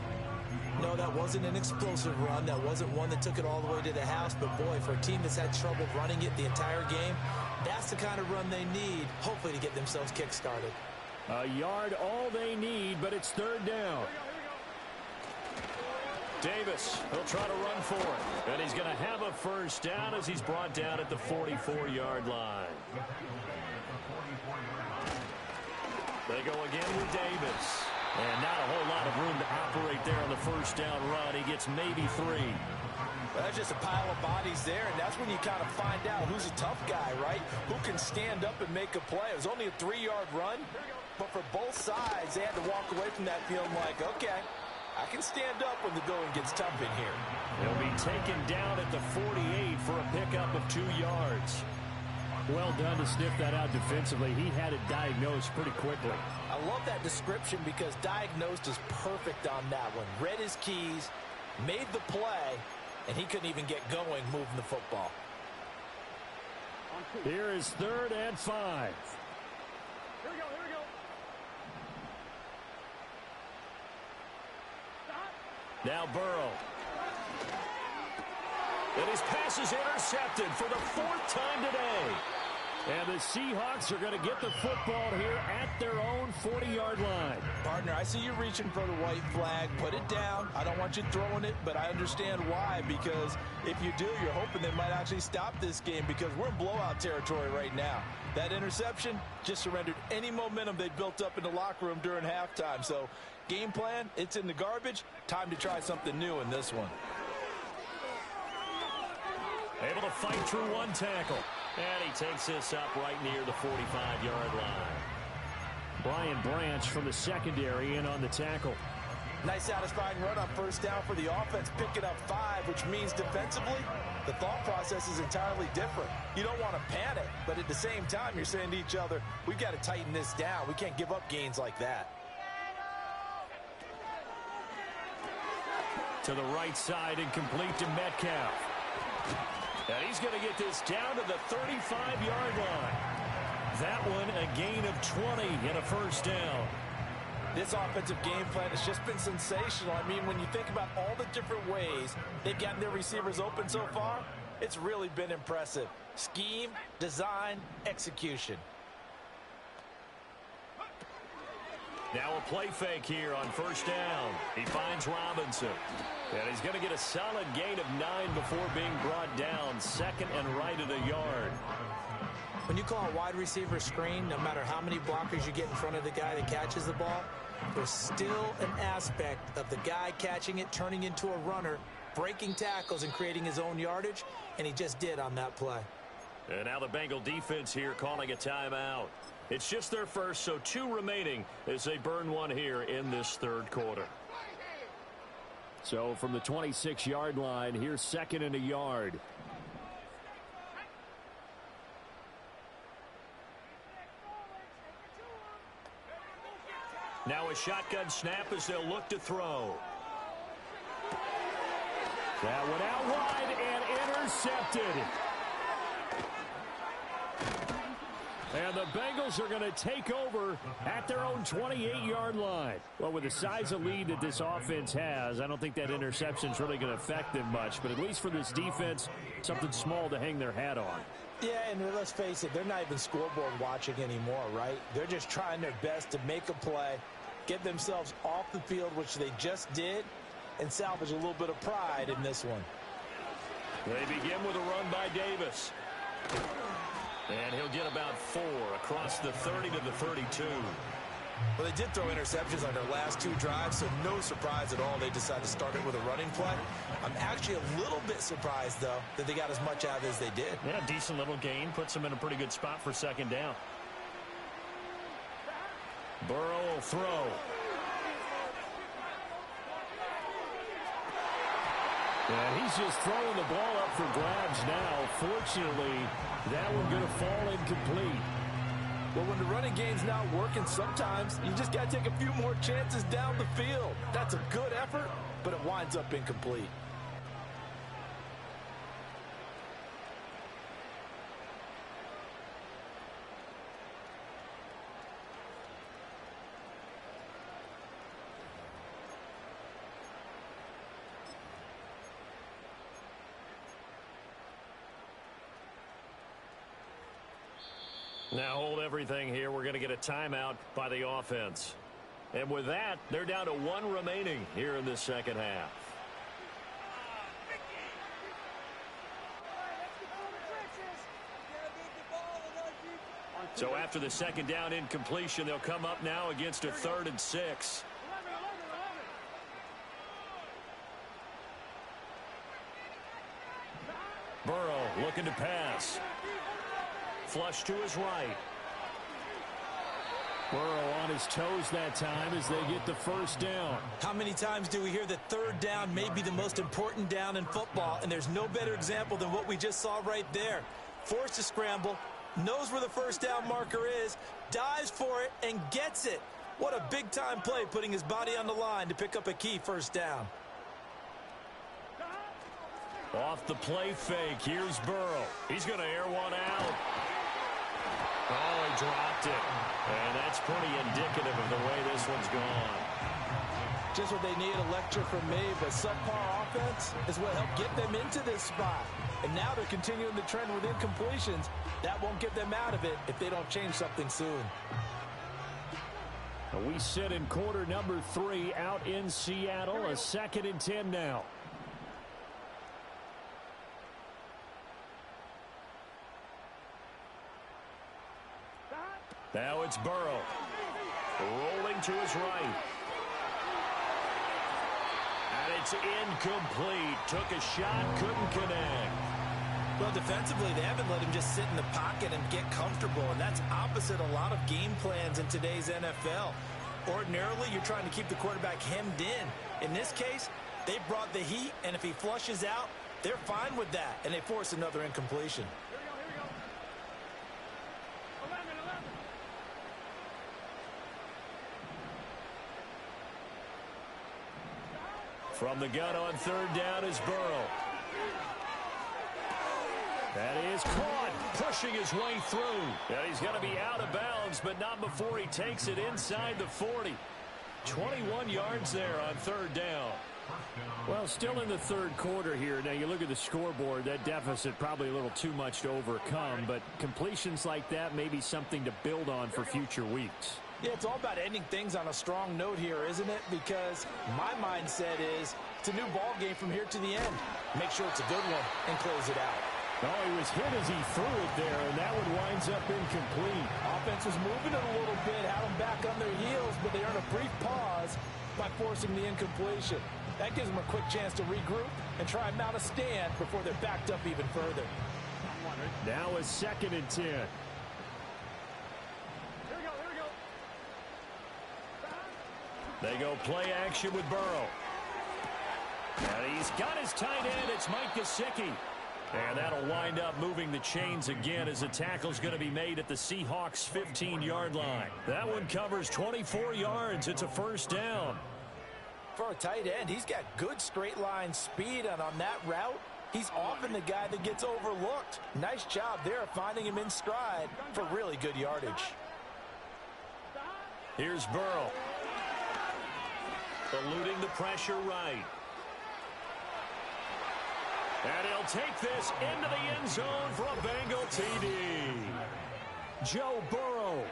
Speaker 5: No, that wasn't an explosive run. That wasn't one that took it all the way to the house. But, boy, for a team that's had trouble running it the entire game, that's the kind of run they need, hopefully, to get themselves kick-started.
Speaker 6: A yard all they need, but it's 3rd down.
Speaker 7: Davis, he'll try to run for it. And he's going to have a first down as he's brought down at the 44-yard line. They go again with Davis. And not a whole lot of room to operate there on the first down run. He gets maybe 3.
Speaker 8: Well, that's just a pile of bodies there, and that's when you kind of find out who's a tough guy, right? Who can stand up and make a play. It was only a 3-yard run, but for both sides, they had to walk away from that feeling like, okay, I can stand up when the going gets tough in here.
Speaker 7: He'll be taken down at the 48 for a pickup of 2 yards.
Speaker 6: Well done to sniff that out defensively. He had it diagnosed pretty quickly.
Speaker 8: I I love that description because diagnosed is perfect on that one. Read his keys, made the play, and he couldn't even get going moving the football.
Speaker 6: Here is 3rd and 5.
Speaker 9: Here we go, here we go.
Speaker 7: Now Burrow. And his pass is intercepted for the 4th time today.
Speaker 6: And the Seahawks are going to get the football here at their own 40-yard line.
Speaker 8: Partner, I see you reaching for the white flag. Put it down. I don't want you throwing it, but I understand why. Because if you do, you're hoping they might actually stop this game because we're in blowout territory right now. That interception just surrendered any momentum they built up in the locker room during halftime. So game plan, it's in the garbage. Time to try something new in this one.
Speaker 7: Able to fight through one tackle. And he takes this up right near the 45-yard line.
Speaker 6: Brian Branch from the secondary in on the tackle.
Speaker 8: Nice satisfying run on 1st down for the offense, picking up 5, which means defensively, the thought process is entirely different. You don't want to panic, but at the same time, you're saying to each other, we've got to tighten this down. We can't give up gains like that.
Speaker 7: To the right side and complete to Metcalf. And he's going to get this down to the 35-yard line. That one a gain of 20 and a 1st down.
Speaker 8: This offensive game plan has just been sensational. I mean, when you think about all the different ways they've gotten their receivers open so far, it's really been impressive. Scheme, design, execution.
Speaker 7: Now a play fake here on 1st down. He finds Robinson. And he's going to get a solid gain of 9 before being brought down. 2nd and right at a yard.
Speaker 5: When you call a wide receiver screen, no matter how many blockers you get in front of the guy that catches the ball, there's still an aspect of the guy catching it, turning into a runner, breaking tackles and creating his own yardage, and he just did on that play.
Speaker 7: And now the Bengal defense here calling a timeout. It's just their first, so 2 remaining as they burn one here in this 3rd quarter.
Speaker 6: So from the 26-yard line, here's 2nd and a yard.
Speaker 7: Now a shotgun snap as they'll look to throw.
Speaker 6: That went out wide and intercepted. And the Bengals are going to take over at their own 28-yard line. Well, with the size of lead that this offense has, I don't think that interception is really going to affect them much. But at least for this defense, something small to hang their hat on.
Speaker 8: Yeah, and let's face it, they're not even scoreboard watching anymore, right? They're just trying their best to make a play, get themselves off the field, which they just did, and salvage a little bit of pride in this one.
Speaker 7: They begin with a run by Davis. And he'll get about 4 across the 30 to the 32.
Speaker 8: Well, they did throw interceptions on their last 2 drives, so no surprise at all they decided to start it with a running play. I'm actually a little bit surprised, though, that they got as much out of it as they did.
Speaker 7: Yeah, decent little gain. Puts them in a pretty good spot for 2nd down. Burrow will throw.
Speaker 6: And he's just throwing the ball up for grabs now. Fortunately, that one going to fall incomplete.
Speaker 8: Well, when the running game's not working, sometimes you just got to take a few more chances down the field. That's a good effort, but it winds up incomplete.
Speaker 7: Now hold everything here. We're going to get a timeout by the offense. And with that, they're down to 1 remaining here in the 2nd half. So after the 2nd down incompletion, they'll come up now against a 3rd and 6. Burrow looking to pass. Flush to his right.
Speaker 6: Burrow on his toes that time as they get the 1st down.
Speaker 5: How many times do we hear that 3rd down may be the most important down in football, and there's no better example than what we just saw right there. Forced to scramble, knows where the 1st down marker is, dives for it, and gets it. What a big-time play, putting his body on the line to pick up a key first down.
Speaker 7: Off the play fake, here's Burrow. He's going to air one out. Oh, he dropped it. And that's pretty indicative of the way this one's gone.
Speaker 5: Just what they need, a lecture from me, but subpar offense is what helped get them into this spot. And now they're continuing the trend with incompletions. That won't get them out of it if they don't change something soon.
Speaker 6: We sit in quarter number 3 out in Seattle. A 2nd and 10 now.
Speaker 7: Now it's Burrow. Rolling to his right. And it's incomplete. Took a shot, couldn't connect.
Speaker 5: Well, defensively, they haven't let him just sit in the pocket and get comfortable, and that's opposite a lot of game plans in today's NFL. Ordinarily, you're trying to keep the quarterback hemmed in. In this case, they brought the heat, and if he flushes out, they're fine with that, and they force another incompletion.
Speaker 7: From the gun on 3rd down is Burrow. That is caught, pushing his way through. And he's going to be out of bounds, but not before he takes it inside the 40. 21 yards there on 3rd down.
Speaker 6: Well, still in the 3rd quarter here. Now, you look at the scoreboard, that deficit probably a little too much to overcome, but completions like that may be something to build on for future weeks.
Speaker 5: Yeah, it's all about ending things on a strong note here, isn't it? Because my mindset is it's a new ball game from here to the end. Make sure it's a good one and close it out.
Speaker 6: Oh, he was hit as he threw it there, and that one winds up incomplete.
Speaker 5: Offense was moving it a little bit, had them back on their heels, but they earned a brief pause by forcing the incompletion. That gives them a quick chance to regroup and try and mount a stand before they're backed up even further.
Speaker 6: Now a 2nd and 10.
Speaker 7: They go play action with Burrow. And he's got his tight end. It's Mike Gesicki. And that'll wind up moving the chains again as the tackle's going to be made at the Seahawks' 15-yard line. That one covers 24 yards. It's a first down.
Speaker 5: For a tight end, he's got good straight line speed, and on that route, he's often the guy that gets overlooked. Nice job there of finding him in stride for really good yardage.
Speaker 7: Here's Burrow. Eluding the pressure right. And he'll take this into the end zone for a Bengal TD.
Speaker 6: Joe Burrow.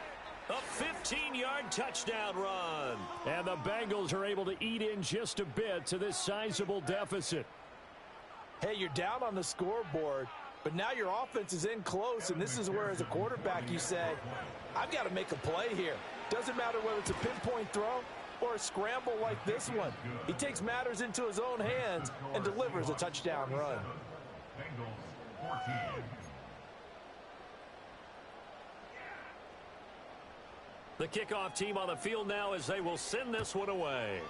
Speaker 7: A 15-yard touchdown run.
Speaker 6: And the Bengals are able to eat in just a bit to this sizable deficit.
Speaker 5: Hey, you're down on the scoreboard, but now your offense is in close, and this is where, as a quarterback, you say, I've got to make a play here. Doesn't matter whether it's a pinpoint throw or a scramble like this one. He takes matters into his own hands and delivers a touchdown run.
Speaker 4: Bengals 14.
Speaker 7: The kickoff team on the field now as they will send this one away.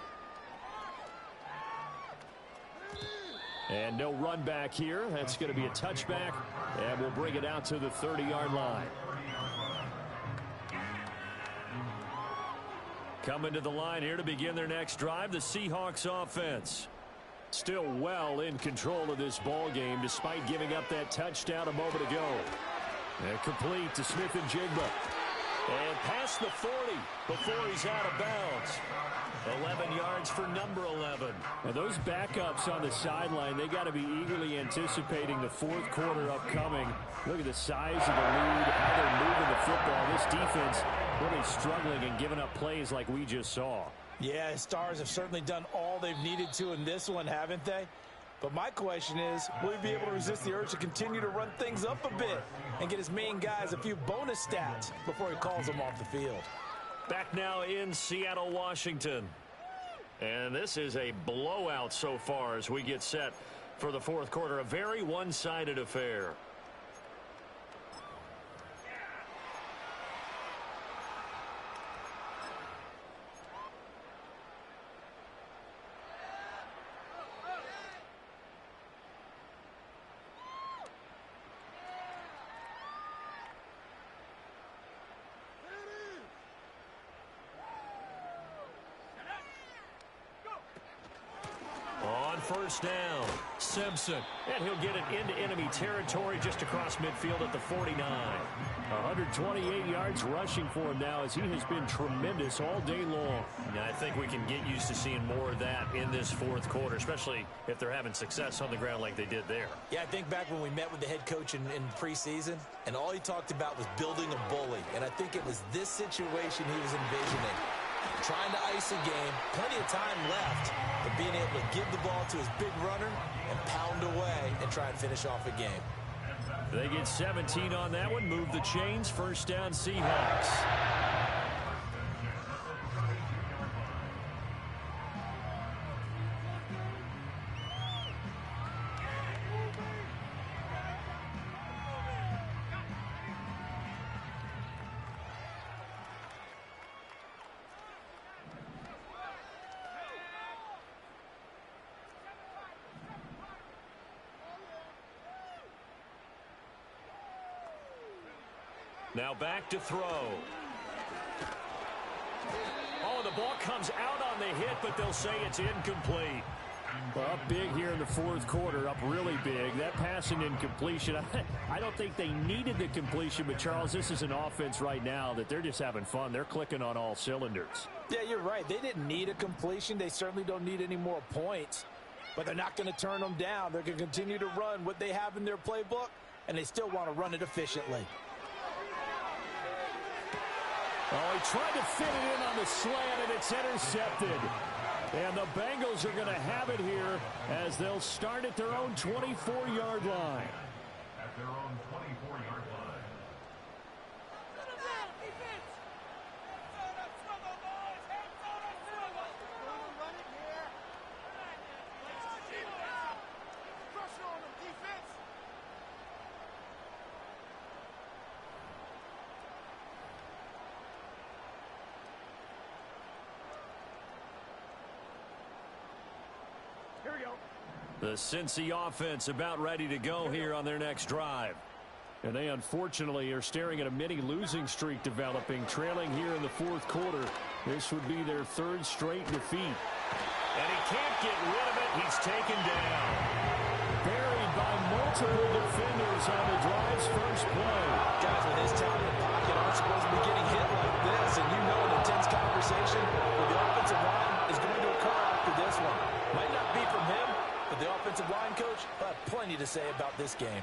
Speaker 6: And no run back here. That's going to be a touchback, and we'll bring it out to the 30-yard line.
Speaker 7: Coming to the line here to begin their next drive, the Seahawks offense.
Speaker 6: Still well in control of this ball game despite giving up that touchdown a moment ago. And complete to Smith and Jigba.
Speaker 7: And past the 40 before he's out of bounds. 11 yards for number 11.
Speaker 6: Now those backups on the sideline, they got to be eagerly anticipating the 4th quarter upcoming. Look at the size of the lead, how they're moving the football. This defense really struggling and giving up plays like we just saw.
Speaker 5: Yeah, Stars have certainly done all they've needed to in this one, haven't they? But my question is, will he be able to resist the urge to continue to run things up a bit and get his main guys a few bonus stats before he calls them off the field?
Speaker 7: Back now in Seattle, Washington. And this is a blowout so far as we get set for the 4th quarter. A very one-sided affair.
Speaker 3: first down. Simpson. And he'll get it into enemy territory just across midfield at the 49.
Speaker 6: 128 yards rushing for him now as he has been tremendous all day long.
Speaker 3: Yeah, I think we can get used to seeing more of that in this fourth quarter, especially if they're having success on the ground like they did there.
Speaker 5: Yeah, I think back when we met with the head coach in preseason, and all he talked about was building a bully. And I think it was this situation he was envisioning. Trying to ice a game, plenty of time left, but being able to give the ball to his big runner and pound away and try and finish off a game.
Speaker 3: They get 17 on that one. Move the chains. First down, Seahawks. Now back to throw. Oh, the ball comes out on the hit, but they'll say it's incomplete.
Speaker 6: Well, up big here in the fourth quarter, up really big. That passing incompletion, I don't think they needed the completion, but Charles, this is an offense right now that they're just having fun. They're clicking on all cylinders.
Speaker 8: Yeah, you're right. They didn't need a completion. They certainly don't need any more points, but they're not going to turn them down. They're going to continue to run what they have in their playbook, and they still want to run it efficiently.
Speaker 6: Oh, he tried to fit it in on the slant, and it's intercepted. And the Bengals are going to have it here as they'll start at their own 24-yard line.
Speaker 4: At their own 24-yard line.
Speaker 3: The Cincy offense about ready to go here on their next drive.
Speaker 6: And they unfortunately are staring at a mini losing streak developing, trailing here in the fourth quarter. This would be their third straight defeat.
Speaker 3: And he can't get rid of it. He's taken down.
Speaker 6: Buried by multiple defenders on the drive's first play.
Speaker 8: Guys with his talent in the pocket aren't supposed to be getting hit like this, and you know an intense conversation with the offensive line is going to occur after this one. Might not be from him, but the offensive line coach will have plenty to say about this game.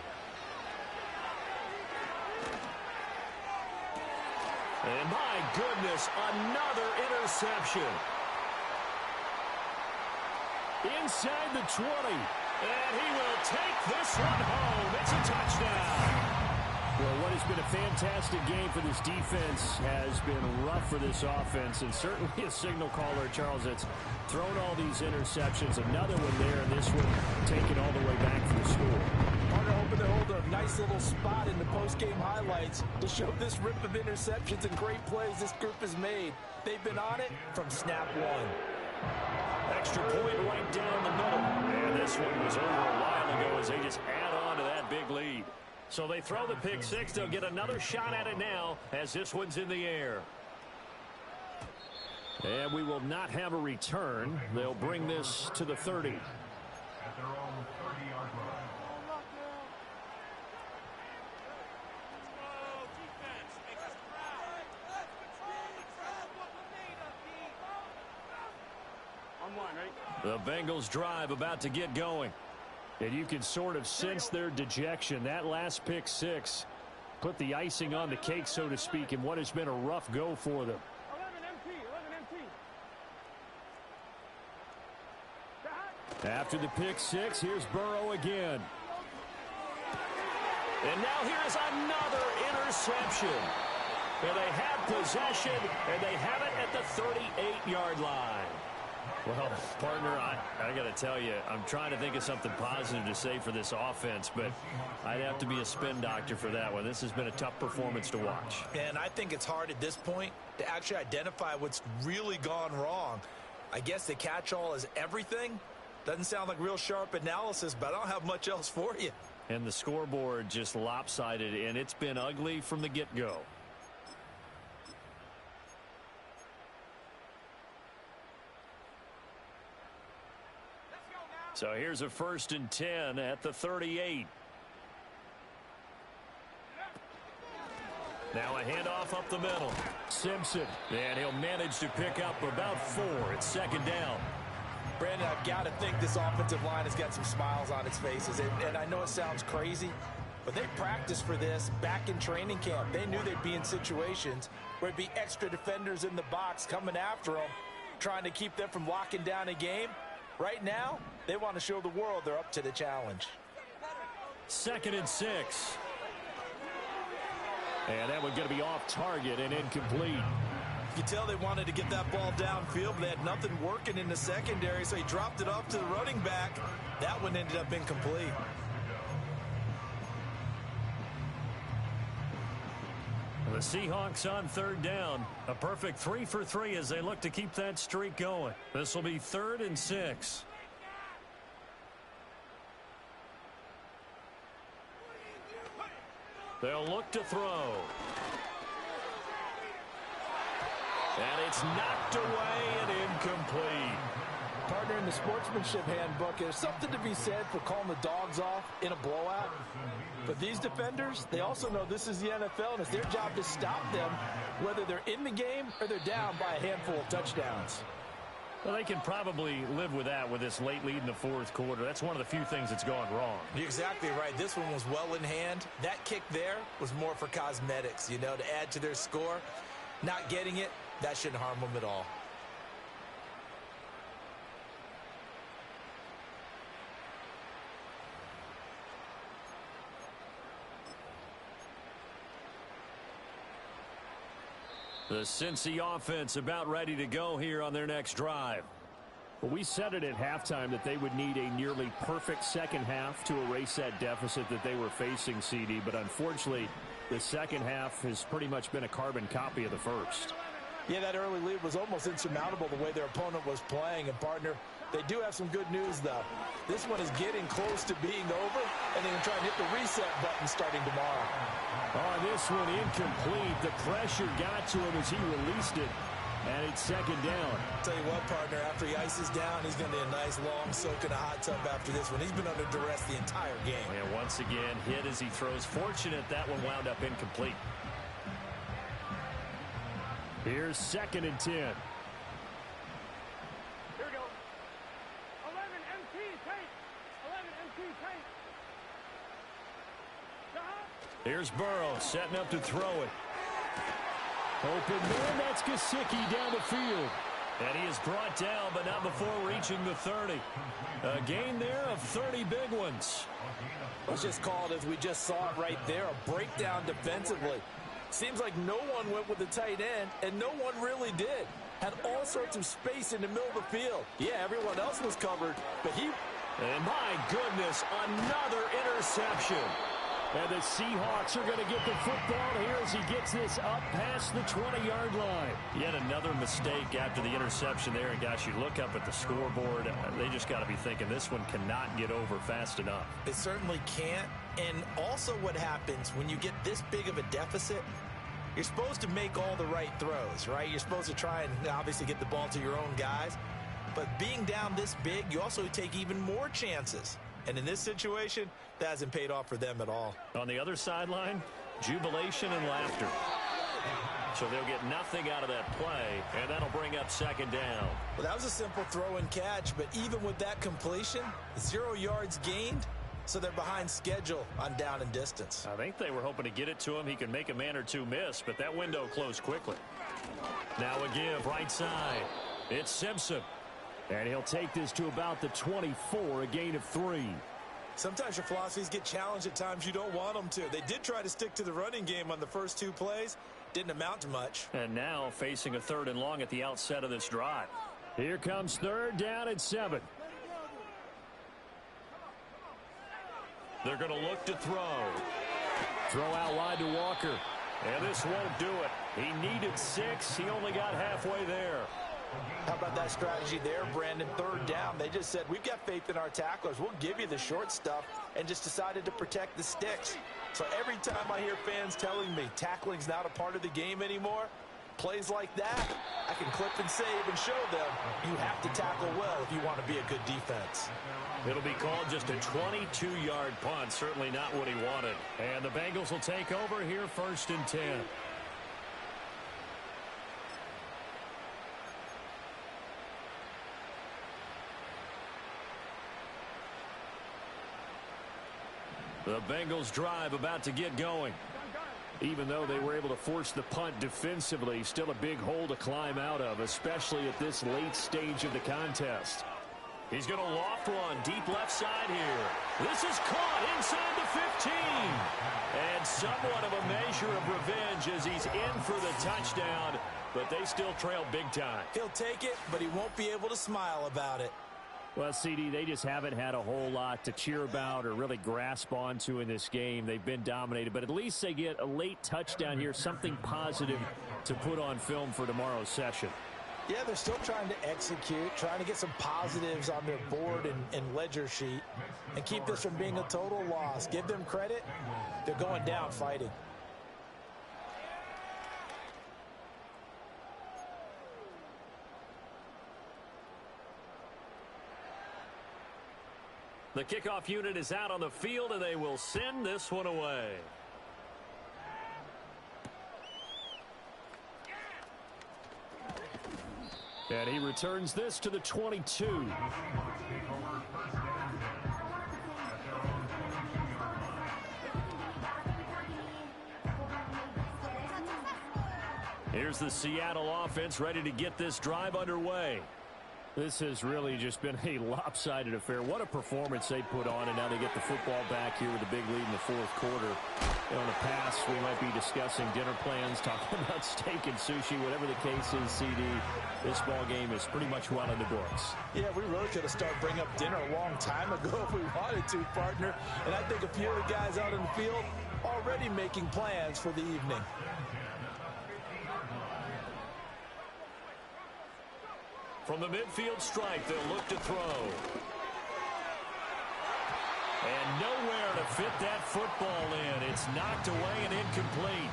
Speaker 3: And my goodness, another interception.
Speaker 6: Inside the 20.
Speaker 3: And he will take this one home. It's a touchdown.
Speaker 6: Well, what has been a fantastic game for this defense has been rough for this offense, and certainly a signal caller, Charles, that's thrown all these interceptions. Another one there, and this one taken all the way back for the score.
Speaker 8: Partner hoping to hold a nice little spot in the post-game highlights to show this rip of interceptions and great plays this group has made. They've been on it from snap one.
Speaker 3: Extra point right down the middle. And this one was over a while ago as they just add on to that big lead. So they throw the pick six. They'll get another shot at it now as this one's in the air.
Speaker 6: And we will not have a return. They'll bring this to the 30.
Speaker 4: At their own 30-yard line.
Speaker 3: The Bengals drive about to get going.
Speaker 6: And you can sort of sense their dejection. That last pick six put the icing on the cake, so to speak, in what has been a rough go for them. 11 MT. After the pick six, here's Burrow again.
Speaker 3: And now here's another interception. And they have possession, and they have it at the 38-yard line.
Speaker 6: Well, partner, I got to tell you, I'm trying to think of something positive to say for this offense, but I'd have to be a spin doctor for that one. This has been a tough performance to watch.
Speaker 5: And I think it's hard at this point to actually identify what's really gone wrong. I guess the catch-all is everything. Doesn't sound like real sharp analysis, but I don't have much else for you.
Speaker 6: And the scoreboard just lopsided, and it's been ugly from the get-go.
Speaker 7: So here's a 1st and 10 at the 38. Now a handoff up the middle. Simpson. And he'll manage to pick up about 4. It's 2nd down.
Speaker 8: Brandon, I've got to think this offensive line has got some smiles on its faces. And I know it sounds crazy, but they practiced for this back in training camp. They knew they'd be in situations where it'd be extra defenders in the box coming after them, trying to keep them from locking down a game. Right now, they want to show the world they're up to the challenge.
Speaker 7: 2nd and 6. And that one's going to be off target and incomplete.
Speaker 8: You can tell they wanted to get that ball downfield, but they had nothing working in the secondary, so he dropped it off to the running back. That one ended up incomplete.
Speaker 7: The Seahawks on 3rd down. A perfect 3 for 3 as they look to keep that streak going. This will be 3rd and 6. They'll look to throw. And it's knocked away and incomplete.
Speaker 8: Partner, in the sportsmanship handbook, there's something to be said for calling the dogs off in a blowout. But these defenders, they also know this is the NFL, and it's their job to stop them, whether they're in the game or they're down by a handful of touchdowns.
Speaker 7: Well, they can probably live with that with this late lead in the 4th quarter. That's one of the few things that's gone wrong.
Speaker 8: You're exactly right. This one was well in hand. That kick there was more for cosmetics, you know, to add to their score. Not getting it, that shouldn't harm them at all.
Speaker 7: The Cincy offense about ready to go here on their next drive.
Speaker 6: Well, we said it at halftime that they would need a nearly perfect second half to erase that deficit that they were facing, CD. But unfortunately, the second half has pretty much been a carbon copy of the first.
Speaker 8: Yeah, that early lead was almost insurmountable the way their opponent was playing. And, partner, they do have some good news, though. This one is getting close to being over, and they can try and hit the reset button starting tomorrow.
Speaker 6: On this one, incomplete. The pressure got to him as he released it, and it's 2nd down.
Speaker 8: Tell you what, partner, after he ices down, he's going to need a nice long soak in a hot tub after this one. He's been under duress the entire game.
Speaker 7: And once again, hit as he throws. Fortunate that one wound up incomplete.
Speaker 6: Here's 2nd and 10.
Speaker 9: Here we go. 11 MT tape. 11 MT tape.
Speaker 7: Here's Burrow setting up to throw it.
Speaker 6: Open man, that's Gesicki down the field.
Speaker 7: And he is brought down, but not before reaching the 30. A gain there of 30 big ones.
Speaker 8: It's just called, as we just saw it right there, a breakdown defensively. Seems like no one went with the tight end, and no one really did. Had all sorts of space in the middle of the field. Yeah, everyone else was covered, but he...
Speaker 7: And my goodness, another interception.
Speaker 6: And the Seahawks are going to get the football here as he gets this up past the 20-yard line.
Speaker 7: Yet another mistake after the interception there. And, gosh, you look up at the scoreboard, they just got to be thinking this one cannot get over fast enough.
Speaker 8: It certainly can't. And also what happens when you get this big of a deficit, you're supposed to make all the right throws, right? You're supposed to try and obviously get the ball to your own guys. But being down this big, you also take even more chances. And in this situation, that hasn't paid off for them at all.
Speaker 7: On the other sideline, jubilation and laughter. So they'll get nothing out of that play, and that'll bring up 2nd down.
Speaker 8: Well, that was a simple throw and catch, but even with that completion, 0 yards gained, so they're behind schedule on down and distance.
Speaker 7: I think they were hoping to get it to him. He could make a man or two miss, but that window closed quickly. Now a give right side. It's Simpson.
Speaker 6: And he'll take this to about the 24, a gain of 3.
Speaker 8: Sometimes your philosophies get challenged at times you don't want them to. They did try to stick to the running game on the first 2 plays. Didn't amount to much.
Speaker 7: And now facing a 3rd and long at the outset of this drive.
Speaker 6: Here comes 3rd down and 7.
Speaker 7: They're going to look to throw.
Speaker 6: Throw out wide to Walker.
Speaker 7: And this won't do it. He needed 6. He only got halfway there.
Speaker 8: How about that strategy there, Brandon? 3rd down. They just said, we've got faith in our tacklers. We'll give you the short stuff, and just decided to protect the sticks. So every time I hear fans telling me tackling's not a part of the game anymore, Plays like that, I can clip and save and show them you have to tackle well if you want to be a good defense.
Speaker 7: It'll be called just a 22-yard punt. Certainly not what he wanted. And the Bengals will take over here, 1st and 10. The Bengals drive about to get going. Even though they were able to force the punt defensively, still a big hole to climb out of, especially at this late stage of the contest. He's going to loft one deep left side here. This is caught inside the 15. And somewhat of a measure of revenge as he's in for the touchdown, but they still trail big time.
Speaker 8: He'll take it, but he won't be able to smile about it.
Speaker 6: Well, CD, they just haven't had a whole lot to cheer about or really grasp onto in this game. They've been dominated, but at least they get a late touchdown here, something positive to put on film for tomorrow's session.
Speaker 8: Yeah, they're still trying to execute, trying to get some positives on their board and ledger sheet and keep this from being a total loss. Give them credit. They're going down fighting.
Speaker 7: The kickoff unit is out on the field, and they will send this one away. And he returns this to the 22. Here's the Seattle offense ready to get this drive underway.
Speaker 6: This has really just been a lopsided affair. What a performance they put on, and now they get the football back here with a big lead in the 4th quarter. In the past, we might be discussing dinner plans, talking about steak and sushi, whatever the case is, CD. This ball game is pretty much well in the books.
Speaker 8: Yeah, we really could have started bringing up dinner a long time ago if we wanted to, partner. And I think a few of the guys out in the field already making plans for the evening.
Speaker 7: From the midfield stripe, they'll look to throw. And nowhere to fit that football in. It's knocked away and incomplete.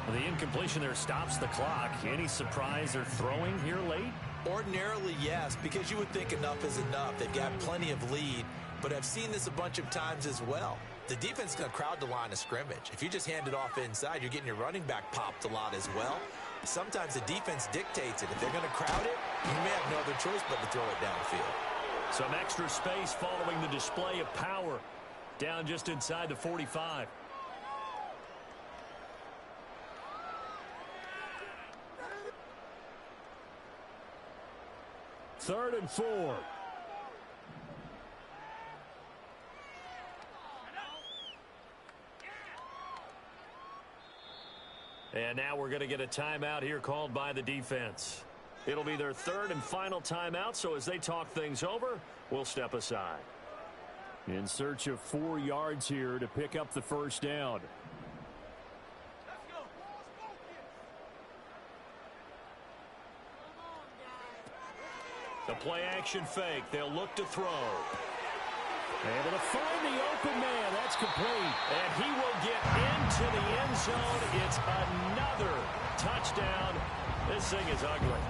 Speaker 7: The incompletion there stops the clock. Any surprise they're throwing here late?
Speaker 8: Ordinarily, yes, because you would think enough is enough. They've got plenty of lead, but I've seen this a bunch of times as well. The defense is going to crowd the line of scrimmage. If you just hand it off inside, you're getting your running back popped a lot as well. Sometimes the defense dictates it. If they're going to crowd it, you may have no other choice but to throw it downfield.
Speaker 7: Some extra space following the display of power. Down just inside the 45.
Speaker 6: Third and 4.
Speaker 7: And now we're going to get a timeout here called by the defense. It'll be their 3rd and final timeout, so as they talk things over, we'll step aside.
Speaker 6: In search of 4 yards here to pick up the first down.
Speaker 7: The play action fake. They'll look to throw.
Speaker 6: Able to find the open man. That's complete.
Speaker 7: And he will get into the end zone. It's another touchdown. This thing is ugly.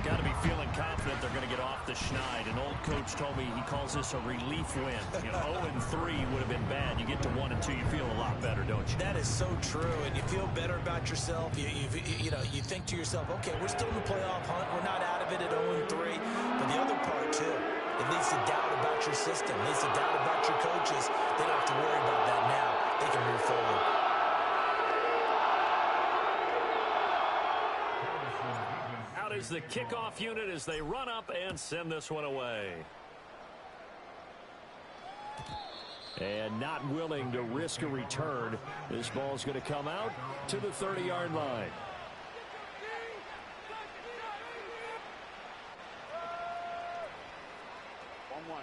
Speaker 7: Got to be feeling confident they're going to get off the schneid. An old coach told me he calls this a relief win. 0-3 would have been bad. You get to 1 and 2, you feel a lot better, don't you?
Speaker 8: That is so true, and you feel better about yourself. You think to yourself, okay, we're still in the playoff hunt. We're not out of it at 0-3. But the other part, too, it leads to doubt about your system. It leads to doubt about your coaches. They don't have to worry about that now. They can move forward.
Speaker 7: Is the kickoff unit as they run up and send this one away.
Speaker 6: And not willing to risk a return. This ball's going to come out to the 30-yard line.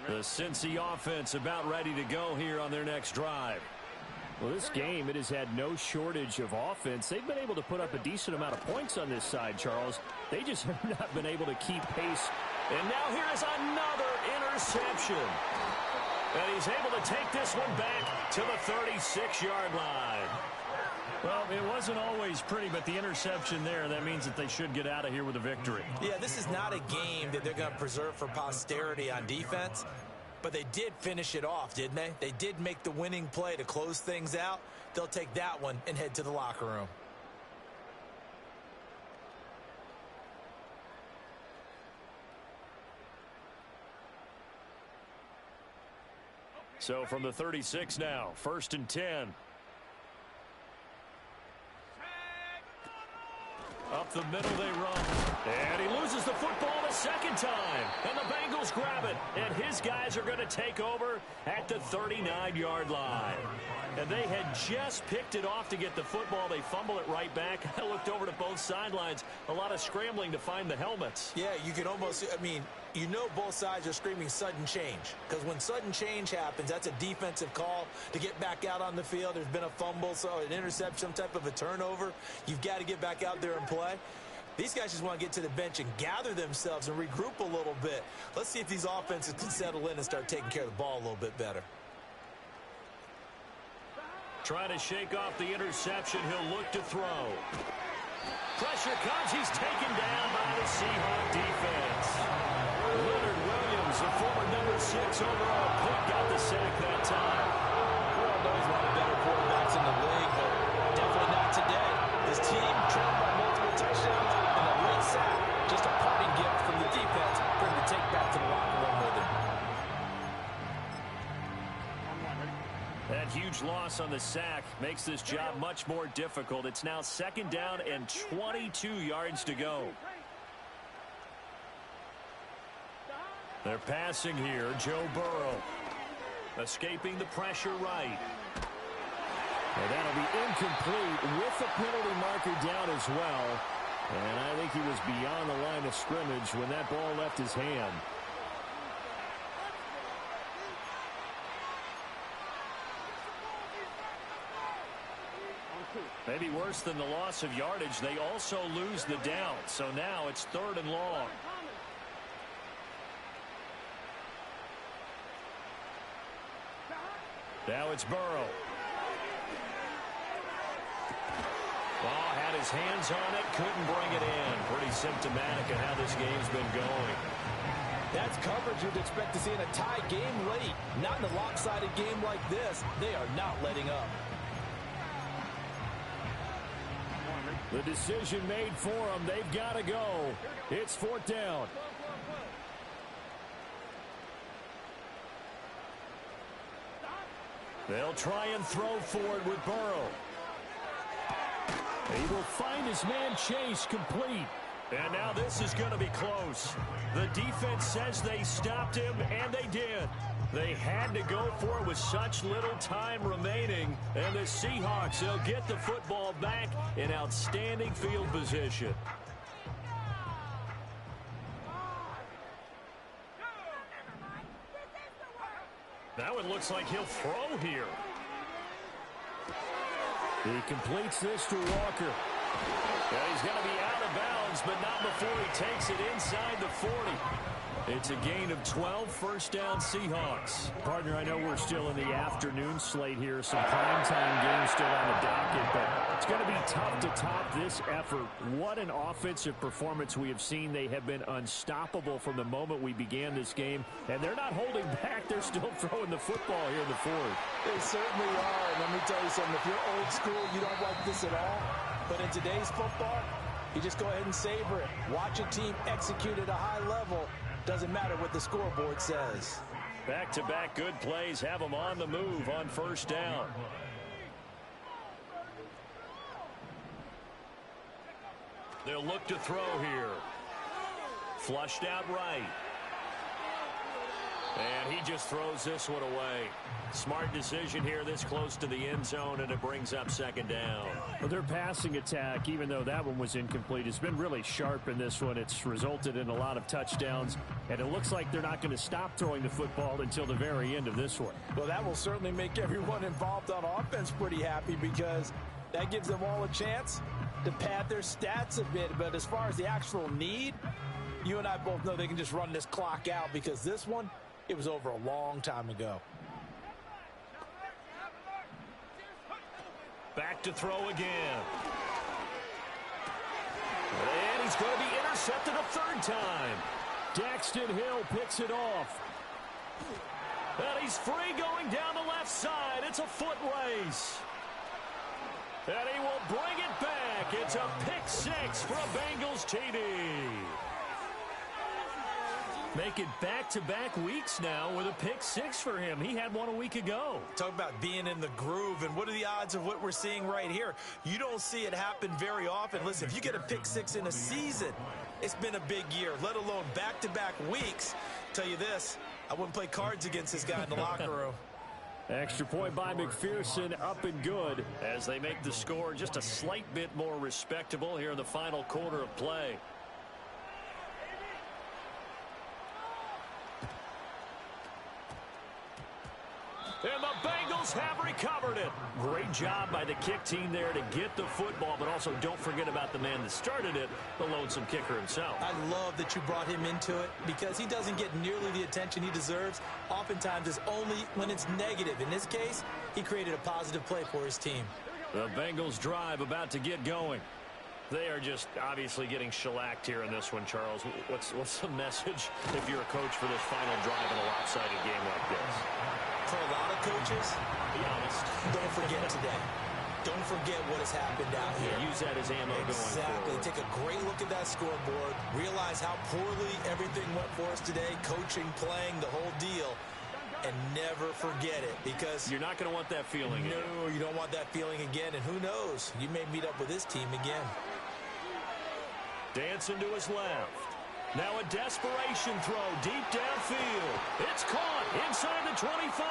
Speaker 7: The Cincy offense about ready to go here on their next drive.
Speaker 6: Well, this game, it has had no shortage of offense. They've been able to put up a decent amount of points on this side, Charles. They just have not been able to keep pace.
Speaker 7: And now here is another interception. And he's able to take this one back to the 36-yard line. Well, it wasn't always pretty, but the interception there, that means that they should get out of here with a victory.
Speaker 5: Yeah, this is not a game that they're going to preserve for posterity on defense, but they did finish it off, didn't they? They did make the winning play to close things out. They'll take that one and head to the locker room.
Speaker 7: So from the 36 now, 1st and 10. Up the middle they run. And he loses the football the second time. And the Bengals grab it. And his guys are going to take over at the 39-yard line. And they had just picked it off to get the football. They fumble it right back. I looked over to both sidelines. A lot of scrambling to find the helmets.
Speaker 5: Yeah, you can almost, you know both sides are screaming sudden change. Because when sudden change happens, that's a defensive call to get back out on the field. There's been a fumble, so an interception, some type of a turnover. You've got to get back out there and play. These guys just want to get to the bench and gather themselves and regroup a little bit. Let's see if these offenses can settle in and start taking care of the ball a little bit better.
Speaker 7: Trying to shake off the interception. He'll look to throw. Pressure comes. He's taken down by the Seahawks defense. Leonard Williams, the former number 6 overall pick, got the sack that time.
Speaker 5: We all know he's one of the better quarterbacks in the league, but definitely not today. His team trailed by multiple touchdowns and a late sack. Just a parting gift from the defense for him to take back to the locker room with him.
Speaker 7: That huge loss on the sack makes this job much more difficult. It's now 2nd down and 22 yards to go. They're passing here. Joe Burrow escaping the pressure right.
Speaker 6: And that'll be incomplete with the penalty marker down as well. And I think he was beyond the line of scrimmage when that ball left his hand.
Speaker 7: Maybe worse than the loss of yardage, they also lose the down. So now it's 3rd and long. Now it's Burrow. Ball had his hands on it, couldn't bring it in. Pretty symptomatic of how this game's been going.
Speaker 5: That's coverage you'd expect to see in a tie game late. Not in a lopsided game like this. They are not letting up.
Speaker 6: The decision made for them. They've got to go. It's 4th down.
Speaker 7: They'll try and throw forward with Burrow.
Speaker 6: He will find his man Chase complete.
Speaker 7: And now this is going to be close. The defense says they stopped him, and they did. They had to go for it with such little time remaining. And the Seahawks, they'll get the football back in outstanding field position. That one looks like he'll throw here.
Speaker 6: He completes this to Walker.
Speaker 7: Yeah, he's going to be out of bounds, but not before he takes it inside the 40. It's a gain of 12, 1st down Seahawks.
Speaker 6: Partner, I know we're still in the afternoon slate here, some primetime games still on the docket, but it's going to be tough to top this effort. What an offensive performance we have seen. They have been unstoppable from the moment we began this game, and they're not holding back. They're still throwing the football here in the 4th.
Speaker 5: They certainly are, and let me tell you something. If you're old school, you don't like this at all, but in today's football, you just go ahead and savor it. Watch a team execute at a high level. Doesn't matter what the scoreboard says.
Speaker 7: Back-to-back good plays have them on the move on 1st down. They'll look to throw here. Flushed out right. And he just throws this one away. Smart decision here this close to the end zone, and it brings up 2nd down.
Speaker 6: Well, their passing attack, even though that one was incomplete, has been really sharp in this one. It's resulted in a lot of touchdowns, and it looks like they're not going to stop throwing the football until the very end of this one.
Speaker 5: Well, that will certainly make everyone involved on offense pretty happy because that gives them all a chance to pad their stats a bit. But as far as the actual need, you and I both know they can just run this clock out because this one, it was over a long time ago.
Speaker 3: Back to throw again. And he's going to be intercepted a third time.
Speaker 6: Daxton Hill picks it off.
Speaker 3: And he's free going down the left side. It's a foot race. And he will bring it back. It's a pick six for a Bengals TD. Make it back-to-back weeks now with a pick six for him. He had one a week ago.
Speaker 5: Talk about being in the groove, and what are the odds of what we're seeing right here? You don't see it happen very often. Listen, if you get a pick six in a season, it's been a big year, let alone back-to-back weeks. Tell you this, I wouldn't play cards against this guy in the locker room.
Speaker 6: Extra point by McPherson, up and good.
Speaker 3: As they make the score just a slight bit more respectable here in the final quarter of play. And the Bengals have recovered it. Great job by the kick team there to get the football, but also don't forget about the man that started it, the lonesome kicker himself.
Speaker 5: I love that you brought him into it because he doesn't get nearly the attention he deserves. Oftentimes it's only when it's negative. In this case, he created a positive play for his team.
Speaker 3: The Bengals drive about to get going. They are just obviously getting shellacked here in this one, Charles. What's the message if you're a coach for this final drive in a lopsided game like this?
Speaker 5: For a lot of coaches, be honest, don't forget today. Don't forget what has happened out here.
Speaker 3: Yeah, use that as ammo going forward.
Speaker 5: Take a great look at that scoreboard. Realize how poorly everything went for us today. Coaching, playing, the whole deal. And never forget it, because
Speaker 3: you're not going to want that feeling again.
Speaker 5: No, you don't want that feeling again. And who knows? You may meet up with this team again.
Speaker 3: Dancing to his left. Now a desperation throw deep downfield. It's caught inside the 25.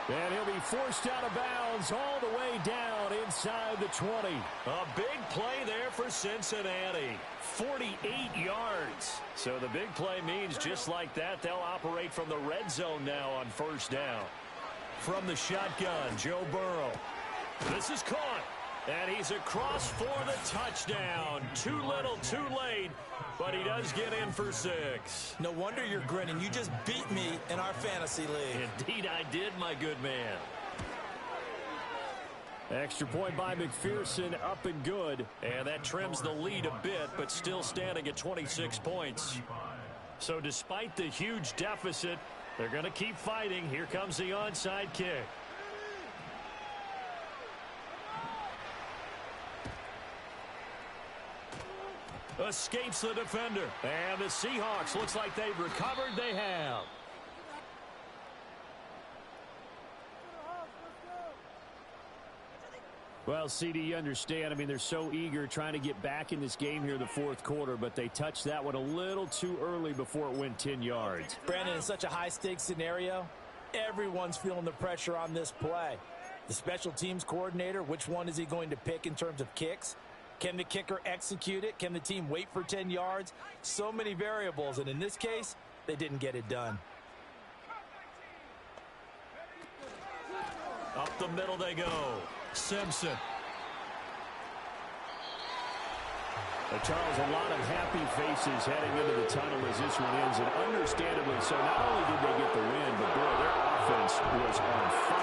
Speaker 6: And he'll be forced out of bounds all the way down inside the 20.
Speaker 3: A big play there for Cincinnati. 48 yards. So the big play means just like that, they'll operate from the red zone now on first down. From the shotgun, Joe Burrow. This is caught. And he's across for the touchdown. Too little, too late. But he does get in for 6.
Speaker 5: No wonder you're grinning. You just beat me in our fantasy league.
Speaker 3: Indeed I did, my good man.
Speaker 6: Extra point by McPherson, up and good.
Speaker 3: And that trims the lead a bit, but still standing at 26 points. So despite the huge deficit, they're going to keep fighting. Here comes the onside kick. Escapes the defender. And the Seahawks, looks like they've recovered. They have.
Speaker 6: Well, CD, you understand. I mean, they're so eager trying to get back in this game here in the fourth quarter, but they touched that one a little too early before it went 10 yards.
Speaker 8: Brandon, in such a high-stakes scenario, everyone's feeling the pressure on this play. The special teams coordinator, which one is he going to pick in terms of kicks? Can the kicker execute it? Can the team wait for 10 yards? So many variables, and in this case, they didn't get it done.
Speaker 3: Up the middle they go. Simpson.
Speaker 6: Charles, a lot of happy faces heading into the tunnel as this one ends, and understandably so. Not only did they get the win, but boy, their offense was on fire.